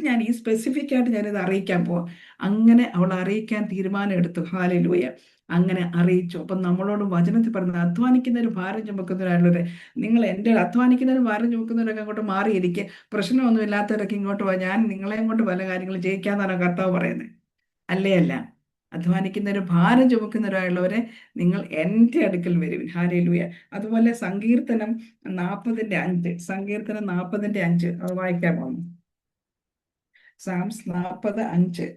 ഞാൻ ഈ സ്പെസിഫിക് ആയിട്ട് ഞാനിത് അറിയിക്കാൻ പോവാം. അങ്ങനെ അവൾ അറിയിക്കാൻ തീരുമാനം എടുത്തു. ഹല്ലേലൂയ. അങ്ങനെ അറിയിച്ചു. അപ്പം നമ്മളോട് വചനത്തിൽ പറഞ്ഞത്, അധ്വാനിക്കുന്നവരും ഭാരം ചുമക്കുന്നവരായുള്ളവരെ നിങ്ങൾ എൻ്റെ അധ്വാനിക്കുന്നവരും ഭാരം ചുമക്കുന്നവരൊക്കെ അങ്ങോട്ട് മാറിയിരിക്കുക, പ്രശ്നമൊന്നും ഇല്ലാത്തവരൊക്കെ ഇങ്ങോട്ട് പോവാ, ഞാൻ നിങ്ങളെയും കൊണ്ട് പല കാര്യങ്ങളും ജയിക്കാന്നാണ് കർത്താവ് പറയുന്നത്. അല്ലേ അല്ല? അധ്വാനിക്കുന്നവരും ഭാരം ചുമക്കുന്നവരായുള്ളവരെ നിങ്ങൾ എൻ്റെ അടുക്കൽ വരുവിൻ. ഹല്ലേലൂയ. അതുപോലെ സങ്കീർത്തനം 40:5, സങ്കീർത്തനം 40:5 അത് വായിക്കാമോ? സാംസ് 40:5.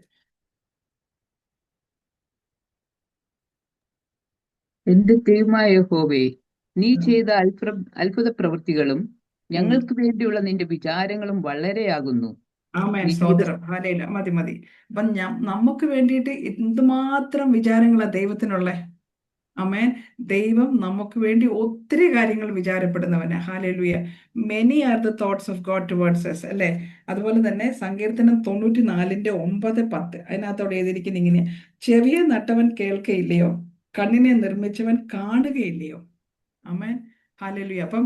എന്റെ ദൈവമായ യഹോവേ, നീ ഉം. ചെയ്ത അത്ഭുത പ്രവൃത്തികളും ഉം. ഞങ്ങൾക്ക് വേണ്ടിയുള്ള നിന്റെ വിചാരങ്ങളും വളരെയാകുന്നു. ആമേൻ. നീ ചെയ്ത സ്തോത്രം. ഹല്ലേലൂയ. മതി മതി. അപ്പം നമുക്ക് വേണ്ടിയിട്ട് എന്തുമാത്രം വിചാരങ്ങളാ ദൈവത്തിനുള്ള. ആമേൻ. ദൈവം നമുക്ക് വേണ്ടി ഒത്തിരി കാര്യങ്ങൾ വിചാരപ്പെടുന്നവന്. ഹല്ലേലൂയ. Many are the thoughts of God towards us, അല്ലേ? അതുപോലെ തന്നെ സങ്കീർത്തനം 94:9-10 അതിനകത്തോടെ എഴുതിയിരിക്കുന്ന ഇങ്ങനെ, ചെവിയെ നട്ടവൻ കേൾക്കയില്ലയോ, കണ്ണിനെ നിർമ്മിച്ചവൻ കാണുകയില്ലയോ. ആമേൻ. ഹല്ലേലൂയ. അപ്പം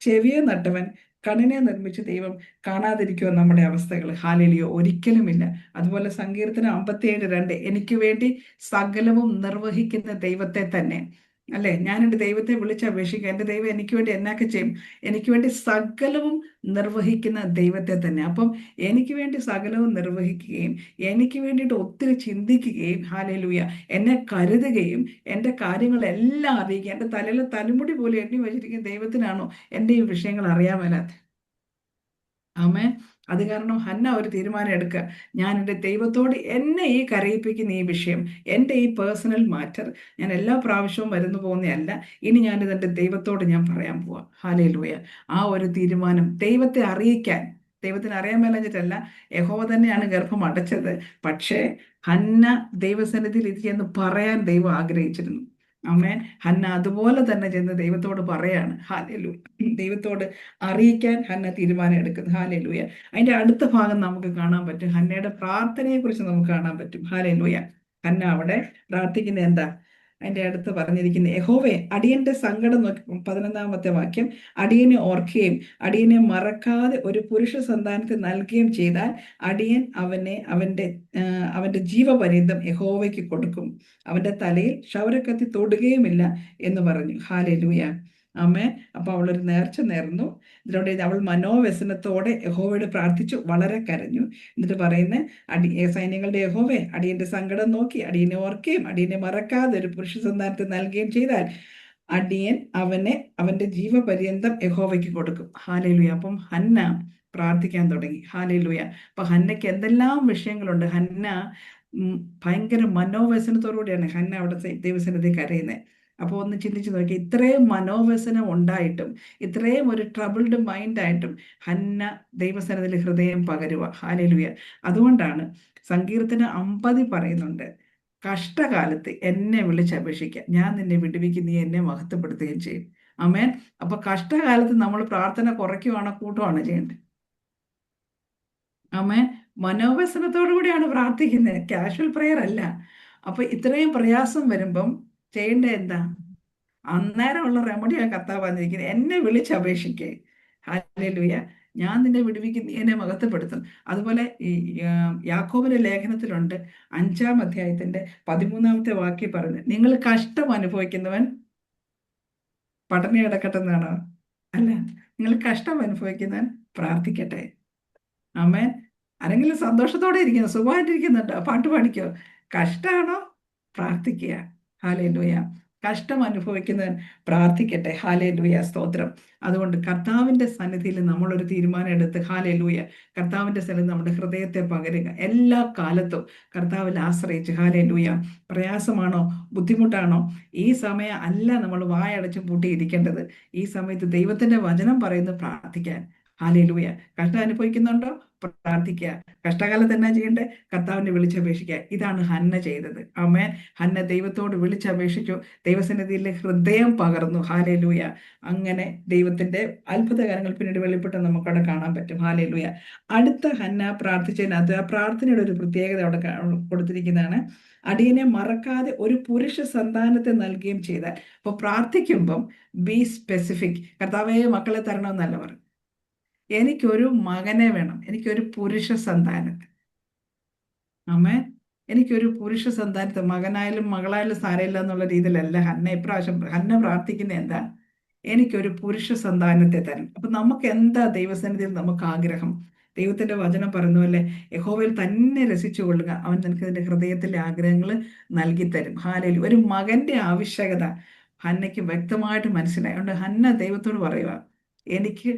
ചെവിയെ നട്ടവൻ, കണ്ണിനെ നിർമ്മിച്ച ദൈവം കാണാതിരിക്കുമോ നമ്മുടെ അവസ്ഥകൾ? ഹാലേലുയ. ഒരിക്കലുമില്ല. അതുപോലെ സങ്കീർത്തനം 57:2, എനിക്ക് വേണ്ടി സകലവും നിർവഹിക്കുന്ന ദൈവത്തെ തന്നെ. അല്ലെ, ഞാൻ എൻ്റെ ദൈവത്തെ വിളിച്ചപേക്ഷിക്കുക, എൻ്റെ ദൈവം എനിക്ക് വേണ്ടി എന്നൊക്കെ ചെയ്യും. എനിക്ക് വേണ്ടി സകലവും നിർവഹിക്കുന്ന ദൈവത്തെ തന്നെ. അപ്പം എനിക്ക് വേണ്ടി സകലവും നിർവഹിക്കുകയും എനിക്ക് വേണ്ടിയിട്ട് ഒത്തിരി ചിന്തിക്കുകയും, ഹാലേലൂയ, എന്നെ കരുതുകയും എൻ്റെ കാര്യങ്ങളെല്ലാം അറിയിക്കുക, എൻ്റെ തലയിലെ തലമുടി പോലും എണ്ണി വെച്ചിരിക്കുന്ന ദൈവത്തിനാണോ എൻ്റെ ഈ വിഷയങ്ങൾ അറിയാൻ മേലാത്ത? ആമേ. അത് കാരണം ഹന്ന ഒരു തീരുമാനം എടുക്കുക, ഞാൻ എൻ്റെ ദൈവത്തോട് എന്നെ ഈ കരയിപ്പിക്കുന്ന ഈ വിഷയം, എൻ്റെ ഈ പേഴ്സണൽ മാറ്റർ, ഞാൻ എല്ലാ പ്രാവശ്യവും വരുന്നു പോകുന്നതല്ല, ഇനി ഞാനിത് എൻ്റെ ദൈവത്തോട് ഞാൻ പറയാൻ പോവാം. ഹല്ലേലൂയ. ആ ഒരു തീരുമാനം ദൈവത്തെ അറിയിക്കാൻ, ദൈവത്തിന് അറിയാൻ മേലഞ്ഞിട്ടല്ല, യഹോവ തന്നെയാണ് ഗർഭം അടച്ചത്. പക്ഷേ ഹന്ന ദൈവസന്നിധിയിൽ ഇത് ചെന്ന് പറയാൻ ദൈവം ആഗ്രഹിച്ചിരുന്നു. ആമേൻ. ഹന്ന അതുപോലെ തന്നെ ചെന്ന് ദൈവത്തോട് പറയാണ്. ഹല്ലേലൂയ. ദൈവത്തോട് അറിയിക്കാൻ ഹന്ന തീരുമാനം എടുക്കുന്നു. ഹല്ലേലൂയ. അതിന്റെ അടുത്ത ഭാഗം നമുക്ക് കാണാൻ പറ്റും, ഹന്നയുടെ പ്രാർത്ഥനയെ കുറിച്ച് നമുക്ക് കാണാൻ പറ്റും. ഹല്ലേലൂയ. ഹന്ന അവിടെ പ്രാർത്ഥിക്കുന്നത് എന്താ? അതിന്റെ അടുത്ത് പറഞ്ഞിരിക്കുന്നത്, യഹോവേ, അടിയന്റെ സങ്കടം നോക്കി, 11-ാമത്തെ വാക്യം, അടിയനെ ഓർക്കുകയും അടിയനെ മറക്കാതെ ഒരു പുരുഷ സന്താനത്തെ നൽകുകയും ചെയ്താൽ അടിയൻ അവന്റെ ജീവപര്യന്തം യഹോവയ്ക്ക് കൊടുക്കും, അവന്റെ തലയിൽ ക്ഷൗരക്കത്തി തൊടുകയുമില്ല എന്ന് പറഞ്ഞു. ഹാലേലൂയ. അമ്മേ. അപ്പൊ അവളൊരു നേർച്ച നേർന്നു. ഇതിലൂടെ അവൾ മനോവ്യസനത്തോടെ യഹോവയോട് പ്രാർത്ഥിച്ചു, വളരെ കരഞ്ഞു. എന്നിട്ട് പറയുന്നത്, സൈന്യങ്ങളുടെ യഹോവേ, അടിയന്റെ സങ്കടം നോക്കി അടിയനെ ഓർക്കുകയും അടിയനെ മറക്കാതെ ഒരു പുരുഷ സന്താനത്തെ നൽകുകയും ചെയ്താൽ അടിയൻ അവന്റെ ജീവപര്യന്തം യഹോവയ്ക്ക് കൊടുക്കും. ഹാലേലൂയ. അപ്പം ഹന്ന പ്രാർത്ഥിക്കാൻ തുടങ്ങി. ഹാലേലൂയ. അപ്പൊ ഹന്നയ്ക്ക് എന്തെല്ലാം വിഷയങ്ങളുണ്ട്. ഹന്ന ഭയങ്കര മനോവ്യസനത്തോടുകൂടിയാണ് ഹന്ന അവിടെ ദൈവസന്നിധി കരയുന്നത്. അപ്പോൾ ഒന്ന് ചിന്തിച്ച് നോക്കി, ഇത്രയും മനോവ്യസനം ഉണ്ടായിട്ടും ഇത്രയും ഒരു ട്രബിൾഡ് മൈൻഡായിട്ടും ഹന്ന ദൈവസന്നിധിയിൽ ഹൃദയം പകരുക. ഹല്ലേലൂയ. അതുകൊണ്ടാണ് സങ്കീർത്തനം 50 പറയുന്നുണ്ട്, കഷ്ടകാലത്ത് എന്നെ വിളിച്ചപേക്ഷിക്കുക, ഞാൻ നിന്നെ വിടുവിക്കും, നീ എന്നെ മഹത്വപ്പെടുത്തുകയും ചെയ്യും. ആമേൻ. അപ്പൊ കഷ്ടകാലത്ത് നമ്മൾ പ്രാർത്ഥന കുറയ്ക്കുവാണോ കൂട്ടുവാണോ ചെയ്യേണ്ടത്? ആമേൻ. മനോവ്യസനത്തോടു കൂടിയാണ് പ്രാർത്ഥിക്കുന്നത്, കാഷ്വൽ പ്രെയർ അല്ല. അപ്പൊ ഇത്രയും പ്രയാസം വരുമ്പം ചെയ്യേണ്ടത് എന്താ? അന്നേരമുള്ള റെമഡിയാണ് കർത്താവ് വന്നിരിക്കുന്നത്, എന്നെ വിളിച്ചപേക്ഷിക്കേ. ഹല്ലേലൂയ. ഞാൻ നിന്നെ വിടുവിക്കും, നീ എന്നെ മഹത്വപ്പെടുത്തും. അതുപോലെ ഈ യാക്കോബിന്റെ ലേഖനത്തിലുണ്ട്, 5-ാം അധ്യായത്തിന്റെ 13-ാമത്തെ വാക്യം പറഞ്ഞു, നിങ്ങൾ കഷ്ടം അനുഭവിക്കുന്നവൻ പട്ടിണി കിടക്കട്ടെ എന്നാണോ? അല്ല, നിങ്ങൾ കഷ്ടം അനുഭവിക്കുന്നവൻ പ്രാർത്ഥിക്കട്ടെ. ആമേൻ. ആരെങ്കിലും സന്തോഷത്തോടെ ഇരിക്കുന്നു, സുഖമായിട്ടിരിക്കുന്നുണ്ടോ? പാട്ട് പാടിക്കോ. കഷ്ടാണോ? പ്രാർത്ഥിക്കുക. ഹാലേലൂയ. കഷ്ടം അനുഭവിക്കുന്നവൻ പ്രാർത്ഥിക്കട്ടെ. ഹാലേലൂയ. സ്തോത്രം. അതുകൊണ്ട് കർത്താവിന്റെ സന്നിധിയിൽ നമ്മളൊരു തീരുമാനം എടുത്ത്, ഹാലേലൂയ, കർത്താവിന്റെ സന്നിധി നമ്മുടെ ഹൃദയത്തെ പകരുക. എല്ലാ കാലത്തും കർത്താവിൽ ആശ്രയിച്ച്, ഹാലേലൂയ. പ്രയാസമാണോ, ബുദ്ധിമുട്ടാണോ, ഈ സമയം അല്ല നമ്മൾ വായടച്ച് പൂട്ടിയിരിക്കേണ്ടത്. ഈ സമയത്ത് ദൈവത്തിന്റെ വചനം പറയുന്നത് പ്രാർത്ഥിക്കാൻ. ഹാലേലൂയ. കഷ്ടം അനുഭവിക്കുന്നുണ്ടോ? പ്രാർത്ഥിക്കുക. കഷ്ടകാലത്ത് എന്നാ ചെയ്യണ്ടേ? കർത്താവിനെ വിളിച്ചപേക്ഷിക്കുക. ഇതാണ് ഹന്ന ചെയ്തത്. ആമേൻ. ഹന്ന ദൈവത്തോട് വിളിച്ചപേക്ഷിച്ചു, ദൈവസന്നിധിയിലെ ഹൃദയം പകർന്നു. ഹാലേലൂയ. അങ്ങനെ ദൈവത്തിന്റെ അത്ഭുതകാര്യങ്ങൾ പിന്നീട് വെളിപ്പെട്ട് നമുക്കവിടെ കാണാൻ പറ്റും. ഹാലേലൂയ. അടുത്ത ഹന്ന പ്രാർത്ഥിച്ചതിനകത്ത് ആ പ്രാർത്ഥനയുടെ ഒരു പ്രത്യേകത അവിടെ കൊടുത്തിരിക്കുന്നതാണ്, അടിയനെ മറക്കാതെ ഒരു പുരുഷ സന്താനത്തെ നൽകുകയും ചെയ്താൽ. അപ്പൊ പ്രാർത്ഥിക്കുമ്പം ബി സ്പെസിഫിക്. കർത്താവേ മക്കളെ തരണമെന്നല്ല പറഞ്ഞു, എനിക്കൊരു മകനെ വേണം, എനിക്കൊരു പുരുഷ സന്താനത്തെ. ആമേൻ. എനിക്കൊരു പുരുഷ സന്താനത്തെ, മകനായാലും മകളായാലും സാരമില്ല എന്നുള്ള രീതിയിലല്ല ഹന്ന പ്രാർത്ഥിക്കുന്ന എന്താ? എനിക്കൊരു പുരുഷ സന്താനത്തെ തരണം. അപ്പൊ നമുക്ക് എന്താ ദൈവസന്നിധിയിൽ നമുക്ക് ആഗ്രഹം? ദൈവത്തിന്റെ വചനം പറയുന്ന പോലെ യഹോവയിൽ തന്നെ രസിച്ചു കൊള്ളുക, അവൻ നിനക്ക് നിന്റെ ഹൃദയത്തിലെ ആഗ്രഹങ്ങൾ നൽകി തരും. ഹാലേലൂയ. ഒരു മകന്റെ ആവശ്യകത ഹന്നയ്ക്ക് വ്യക്തമായിട്ട് മനസ്സിലായി. അതുകൊണ്ട് ഹന്ന ദൈവത്തോട് പറയുക, എനിക്ക്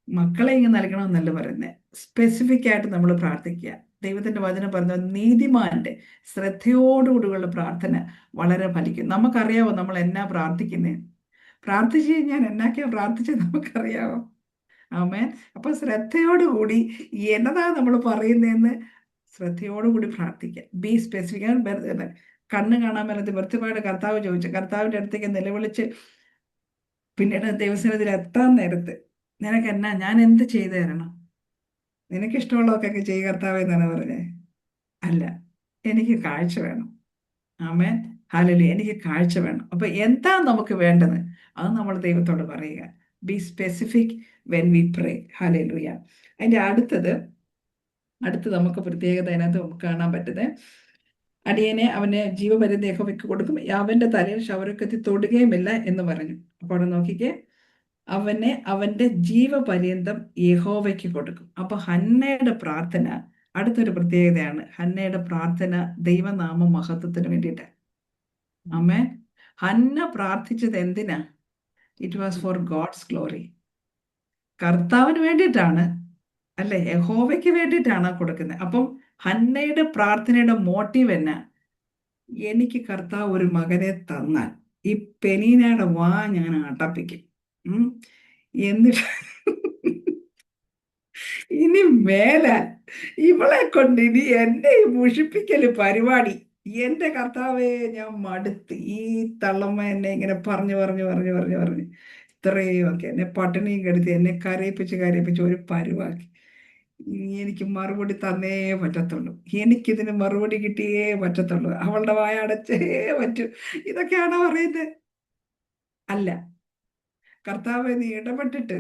മക്കളെ ഇങ്ങനെ നൽകണമെന്നല്ല പറയുന്നത്, സ്പെസിഫിക് ആയിട്ട് നമ്മൾ പ്രാർത്ഥിക്കുക. ദൈവത്തിന്റെ വചനം പറഞ്ഞ നീതിമാന്റെ ശ്രദ്ധയോടുകൂടിയുള്ള പ്രാർത്ഥന വളരെ ഫലിക്കും. നമുക്കറിയാവോ നമ്മൾ എന്നാ പ്രാർത്ഥിക്കുന്നത്? പ്രാർത്ഥിച്ചു കഴിഞ്ഞാൽ എന്നാക്കെയാ പ്രാർത്ഥിച്ചത് നമുക്കറിയാവോ? ആമേൻ. അപ്പൊ ശ്രദ്ധയോടുകൂടി എന്നതാ നമ്മൾ പറയുന്നതെന്ന് ശ്രദ്ധയോടുകൂടി പ്രാർത്ഥിക്കുക. B specific. കണ്ണ് കാണാൻ മേലത്തെ വൃത്തിപാട് കർത്താവ് ചോദിച്ചു, കർത്താവിന്റെ അടുത്തേക്ക് നിലവിളിച്ച് പിന്നീട് ദൈവസന്നിധിയിൽ എത്താൻ നേരത്ത്, നിനക്ക് എന്നാ, ഞാൻ എന്ത് ചെയ്തു തരണം? നിനക്ക് ഇഷ്ടമുള്ളതൊക്കെ ചെയ്യുക കർത്താവേ എന്നാണ് പറഞ്ഞേ? അല്ല, എനിക്ക് കാഴ്ച വേണം. ആമേൻ. ഹല്ലേലൂയ. എനിക്ക് കാഴ്ച വേണം. അപ്പൊ എന്താ നമുക്ക് വേണ്ടത്? അത് നമ്മൾ ദൈവത്തോട് പറയുക. B specific when we pray. Hallelujah. അതിന്റെ അടുത്തത് നമുക്ക് പ്രത്യേകത അതിനകത്ത് നമുക്ക് കാണാൻ പറ്റുന്നത്, അടിയനെ അവന് ജീവപര്യന്തം യഹോവയ്ക്ക് കൊടുക്കും, അവന്റെ തലയിൽ ക്ഷൗരക്കത്തി തൊടുകയുമില്ല എന്ന് പറഞ്ഞു. അപ്പോൾ അവിടെ നോക്കിക്കേ, അവനെ അവന്റെ ജീവപര്യന്തം യഹോവയ്ക്ക് കൊടുക്കും. അപ്പൊ ഹന്നയുടെ പ്രാർത്ഥന, അടുത്തൊരു പ്രത്യേകതയാണ്, ഹന്നയുടെ പ്രാർത്ഥന ദൈവനാമ മഹത്വത്തിന് വേണ്ടിയിട്ട്. ആമേൻ. ഹന്ന പ്രാർത്ഥിച്ചത് എന്തിനാ? It was for God's glory. കർത്താവിന് വേണ്ടിയിട്ടാണ്, അല്ലെ? യഹോവയ്ക്ക് വേണ്ടിയിട്ടാണ് കൊടുക്കുന്നത്. അപ്പം ഹന്നയുടെ പ്രാർത്ഥനയുടെ മോട്ടീവ് എന്നാ? എനിക്ക് കർത്താവ് ഒരു മകനെ തന്നാൽ ഈ പെനീനയുടെ വാ ഞാൻ അടപ്പിക്കും. എന്നിട്ട് ഇനി മേലാൽ ഇവളെ കൊണ്ട് ഇനി എന്റെ ഈ മുഷിപ്പിക്കല് പരിപാടി, എന്റെ കർത്താവേ ഞാൻ മടുത്ത്, ഈ തള്ളമ്മ എന്നെ ഇങ്ങനെ പറഞ്ഞു ഇത്രയുമൊക്കെ എന്നെ പട്ടിണിയും കെടുത്തി, എന്നെ കരയിപ്പിച്ച് ഒരു പരുവാക്കി. എനിക്ക് മറുപടി തന്നേ പറ്റത്തുള്ളൂ, എനിക്കിതിന് മറുപടി കിട്ടിയേ പറ്റത്തുള്ളൂ, അവളുടെ വായ അടച്ചേ പറ്റൂ. ഇതൊക്കെയാണോ പറയുന്നത്? അല്ല. കർത്താവെ നീ ഇടപെട്ടിട്ട്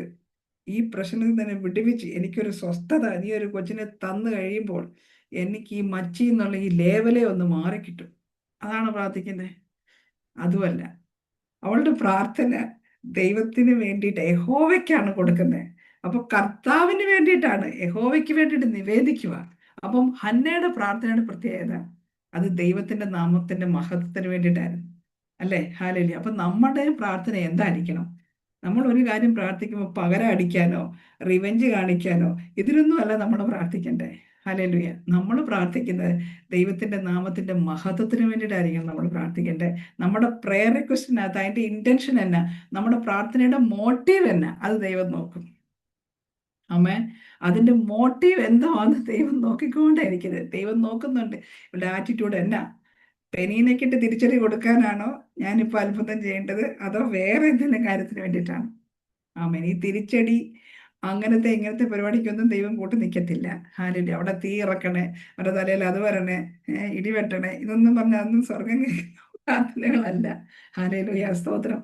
ഈ പ്രശ്നത്തിൽ തന്നെ വിടുവിച്ച് എനിക്കൊരു സ്വസ്ഥത നീ ഒരു കൊച്ചിനെ തന്നു കഴിയുമ്പോൾ എനിക്ക് ഈ മച്ചി എന്നുള്ള ഈ ലേവലെ ഒന്ന് മാറിക്കിട്ടും. അതാണ് പ്രാർത്ഥിക്കുന്നത്. അതുമല്ല, അവളുടെ പ്രാർത്ഥന ദൈവത്തിന് വേണ്ടിയിട്ട്, യഹോവയ്ക്കാണ് കൊടുക്കുന്നത്. അപ്പൊ കർത്താവിന് വേണ്ടിയിട്ടാണ്, യഹോവയ്ക്ക് വേണ്ടിയിട്ട് നിവേദിക്കുക. അപ്പം ഹന്നയുടെ പ്രാർത്ഥനയുടെ പ്രത്യേകത, അത് ദൈവത്തിന്റെ നാമത്തിന്റെ മഹത്വത്തിന് വേണ്ടിയിട്ടായിരുന്നു. അല്ലേ? ഹല്ലേലൂയ. അപ്പൊ നമ്മുടെ പ്രാർത്ഥന എന്തായിരിക്കണം? നമ്മൾ ഒരു കാര്യം പ്രാർത്ഥിക്കുമ്പോൾ പകരം അടിക്കാനോ റിവെഞ്ച് കാണിക്കാനോ ഇതിനൊന്നും അല്ല നമ്മൾ പ്രാർത്ഥിക്കണ്ടേ. ഹല്ലേലൂയ. നമ്മൾ പ്രാർത്ഥിക്കുന്നത് ദൈവത്തിന്റെ നാമത്തിന്റെ മഹത്വത്തിന് വേണ്ടിയിട്ടായിരിക്കും നമ്മൾ പ്രാർത്ഥിക്കേണ്ടത്. നമ്മുടെ പ്രേയർ റിക്വസ്റ്റിനകത്ത് അതിന്റെ ഇന്റൻഷൻ എന്നാ, നമ്മുടെ പ്രാർത്ഥനയുടെ മോട്ടീവ് എന്നാ, അത് ദൈവം നോക്കും. ആമേൻ. അതിന്റെ മോട്ടീവ് എന്താണെന്ന് ദൈവം നോക്കിക്കൊണ്ടേയിരിക്കുന്നത്. ദൈവം നോക്കുന്നുണ്ട് ഇവിടെ ആറ്റിറ്റ്യൂഡ് എന്നാ. പെനീനക്കിട്ട് തിരിച്ചടി കൊടുക്കാനാണോ ഞാനിപ്പോൾ അത്ഭുതം ചെയ്യേണ്ടത്, അതോ വേറെ എന്തെങ്കിലും കാര്യത്തിന് വേണ്ടിയിട്ടാണ്? ആമേൻ. ഈ തിരിച്ചടി അങ്ങനത്തെ ഇങ്ങനത്തെ പരിപാടിക്കൊന്നും ദൈവം കൂട്ടി നിൽക്കത്തില്ല. ഹാലലൂയ. അവിടെ തീ ഇറക്കണേ, അവരുടെ തലയിൽ അത് വരണേ, ഇടി വെട്ടണേ, ഇതൊന്നും പറഞ്ഞാൽ അതൊന്നും സ്വർഗം കേൾക്കുന്ന പ്രാർത്ഥനകളല്ല. ഹാലലൂയ, സ്തോത്രം.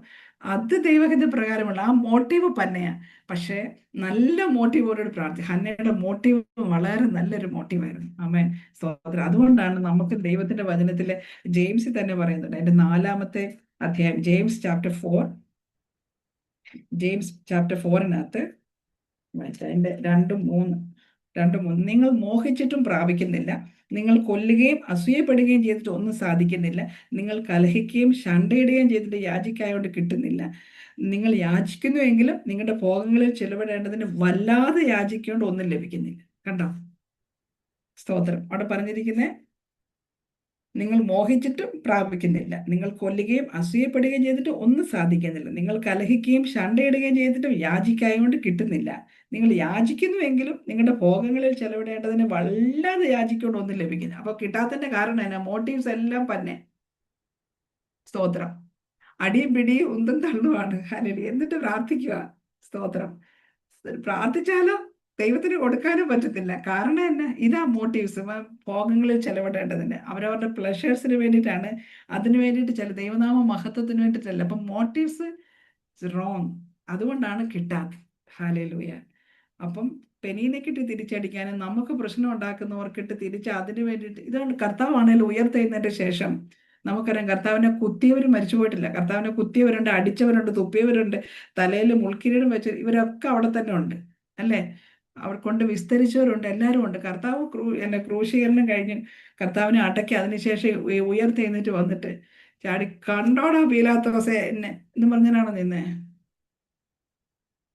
അത് ദൈവഹിത പ്രകാരമുള്ള ആ മോട്ടീവ് പന്നയാ. പക്ഷേ നല്ല മോട്ടീവോട് പ്രാർത്ഥി. ഹന്നയുടെ മോട്ടീവ് വളരെ നല്ലൊരു മോട്ടീവായിരുന്നു. ആമേൻ, സ്തോത്രം. അതുകൊണ്ടാണ് നമുക്ക് ദൈവത്തിന്റെ വചനത്തില് ജെയിംസിൽ തന്നെ പറയുന്നുണ്ട്, അതിന്റെ 4-ാമത്തെ അധ്യായം, ജെയിംസ് ചാപ്റ്റർ 4, ജെയിംസ് ചാപ്റ്റർ 4-നകത്ത് അതിന്റെ 2-3 നിങ്ങൾ മോഹിച്ചിട്ടും പ്രാപിക്കുന്നില്ല, നിങ്ങൾ കൊല്ലുകയും അസൂയപ്പെടുകയും ചെയ്തിട്ട് ഒന്നും സാധിക്കുന്നില്ല, നിങ്ങൾ കലഹിക്കുകയും ശണ്ടയിടുകയും ചെയ്തിട്ട് യാചിക്കായോണ്ട് കിട്ടുന്നില്ല, നിങ്ങൾ യാചിക്കുന്നുവെങ്കിലും നിങ്ങളുടെ ഭോഗങ്ങളിൽ ചെലവിടേണ്ടതിന് വല്ലാതെ യാചിക്കൊണ്ട് ഒന്നും ലഭിക്കുന്നില്ല. കണ്ടോ സ്തോത്രം. അവിടെ പറഞ്ഞിരിക്കുന്നേ, നിങ്ങൾ മോഹിച്ചിട്ടും പ്രാപിക്കുന്നില്ല, നിങ്ങൾ കൊല്ലുകയും അസൂയപ്പെടുകയും ചെയ്തിട്ട് ഒന്നും സാധിക്കുന്നില്ല, നിങ്ങൾ കലഹിക്കുകയും ശണ്ടയിടുകയും ചെയ്തിട്ടും യാചിക്കായോണ്ട് കിട്ടുന്നില്ല, നിങ്ങൾ യാചിക്കുന്നുവെങ്കിലും നിങ്ങളുടെ ഭോഗങ്ങളിൽ ചെലവിടേണ്ടതിന് വല്ലാതെ യാചിക്കൊണ്ട് ഒന്നും ലഭിക്കുന്നില്ല. അപ്പൊ കിട്ടാത്തതിന്റെ കാരണം എന്നാ? മോട്ടീവ്സ് എല്ലാം തന്നെ. സ്തോത്രം. അടിയും പിടിയും ഉന്തും തള്ളുവാണ്. ഹല്ലേലൂയ. എന്നിട്ട് പ്രാർത്ഥിക്കുക. സ്തോത്രം. പ്രാർത്ഥിച്ചാലോ ദൈവത്തിന് കൊടുക്കാനും പറ്റത്തില്ല. കാരണം എന്നാ? ഇതാ മോട്ടീവ്സ്. ഭോഗങ്ങളിൽ ചെലവിടേണ്ടതിന് അവരവരുടെ പ്ലഷേഴ്സിന് വേണ്ടിയിട്ടാണ്, അതിനു വേണ്ടിയിട്ട് ചില ദൈവനാമ മഹത്വത്തിന് വേണ്ടിയിട്ടല്ല. അപ്പം മോട്ടീവ്സ് റോങ്. അതുകൊണ്ടാണ് കിട്ടാത്തത്. ഹല്ലേലൂയ. അപ്പം പെനീനക്കിട്ട് തിരിച്ചടിക്കാനും നമുക്ക് പ്രശ്നം ഉണ്ടാക്കുന്നവർക്കിട്ട് തിരിച്ച് അതിന് വേണ്ടിയിട്ട്, ഇതാണ് കർത്താവാണേലും ഉയർത്തെഴുന്നതിന്റെ ശേഷം നമുക്കറിയാം, കർത്താവിനെ കുത്തിയവരും മരിച്ചു പോയിട്ടില്ല. കർത്താവിനെ കുത്തിയവരുണ്ട്, അടിച്ചവരുണ്ട്, തുപ്പിയവരുണ്ട്, തലയിൽ മുൾക്കിരീടം വെച്ച് ഇവരൊക്കെ അവിടെ തന്നെ ഉണ്ട്, അല്ലേ? അവർ കൊണ്ട് വിസ്തരിച്ചവരുണ്ട്, എല്ലാവരും ഉണ്ട്. കർത്താവ് ക്രൂശീകരണം കഴിഞ്ഞ് കർത്താവിനെ അടക്കി അതിനുശേഷം ഉയർത്തെഴുന്നേറ്റ് വന്നിട്ട് ചാടി, കണ്ടോടാ പീലാത്തോസേ എന്നെ എന്ന് പറഞ്ഞാണോ നിന്നേ?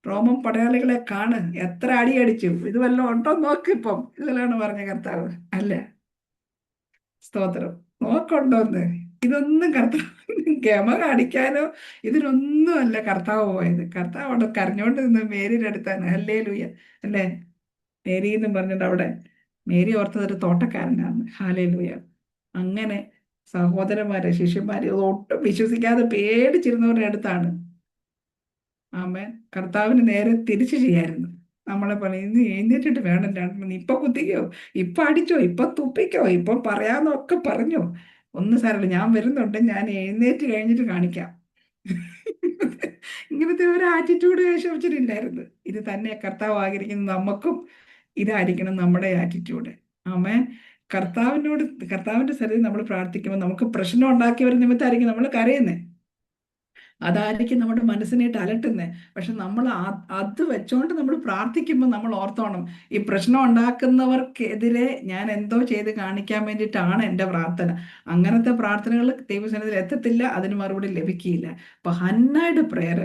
റോമൻ പടയാളികളെ കാണ്, എത്ര അടി അടിച്ചു, ഇത് വല്ലതും ഉണ്ടോ നോക്കിപ്പം, ഇതിലാണ് പറഞ്ഞ കർത്താവ്, അല്ല? സ്തോത്രം. നോക്കുണ്ടോന്ന്? ഇതൊന്നും കർത്താവ് ഗമ കാണിക്കാനോ ഇതിനൊന്നും അല്ല കർത്താവ് പോയത്. കർത്താവ് അവിടെ കരഞ്ഞോണ്ട് നിന്ന് മേരിയുടെ അടുത്താണ്. ഹല്ലേലൂയ, അല്ലേ? മേരി എന്നും പറഞ്ഞിട്ട് അവിടെ മേരി ഓർത്തതൊരു തോട്ടക്കാരനാണ്. ഹല്ലേലൂയ. അങ്ങനെ സഹോദരന്മാരെ, ശിഷ്യന്മാരെ ഒട്ടും വിശ്വസിക്കാതെ പേടിച്ചിരുന്നവരുടെ അടുത്താണ് ആമേൻ കർത്താവിന് നേരെ തിരിച്ചു ചെയ്യായിരുന്നു. നമ്മളെ പോലെ ഇന്ന് എഴുന്നേറ്റിട്ട് വേണം രണ്ടെണ്ണം, ഇപ്പൊ കുത്തിക്കോ, ഇപ്പൊ അടിച്ചോ, ഇപ്പൊ തുപ്പിക്കോ, ഇപ്പൊ പറയാന്നൊക്കെ പറഞ്ഞോ, ഒന്നും സാരമില്ല, ഞാൻ വരുന്നുണ്ട്, ഞാൻ എഴുന്നേറ്റ് കഴിഞ്ഞിട്ട് കാണിക്കാം. ഇങ്ങനത്തെ ഒരു ആറ്റിറ്റ്യൂഡ് ശോഭിച്ചിട്ടില്ലായിരുന്നു. ഇത് തന്നെ കർത്താവ് ആഗ്രഹിക്കുന്ന നമുക്കും ഇതായിരിക്കണം നമ്മുടെ ആറ്റിറ്റ്യൂഡ്. ആമേൻ. കർത്താവിനോട്, കർത്താവിന്റെ സ്ഥലത്ത് നമ്മൾ പ്രാർത്ഥിക്കുമ്പോൾ നമുക്ക് പ്രശ്നം ഉണ്ടാക്കിയവർ നിമിത്തമായിരിക്കും നമ്മൾ കരയുന്നത്, അതായിരിക്കും നമ്മുടെ മനസ്സിനായിട്ട് അലട്ടുന്നത്. പക്ഷെ നമ്മൾ അത് വെച്ചോണ്ട് നമ്മൾ പ്രാർത്ഥിക്കുമ്പോൾ നമ്മൾ ഓർത്തോണം, ഈ പ്രശ്നം ഉണ്ടാക്കുന്നവർക്കെതിരെ ഞാൻ എന്തോ ചെയ്ത് കാണിക്കാൻ വേണ്ടിയിട്ടാണ് എൻ്റെ പ്രാർത്ഥന. അങ്ങനത്തെ പ്രാർത്ഥനകൾ ദൈവസന്നിധിയിൽ എത്തത്തില്ല, അതിന് മറുപടി ലഭിക്കുകയില്ല. അപ്പൊ ഹന്നയുടെ prayer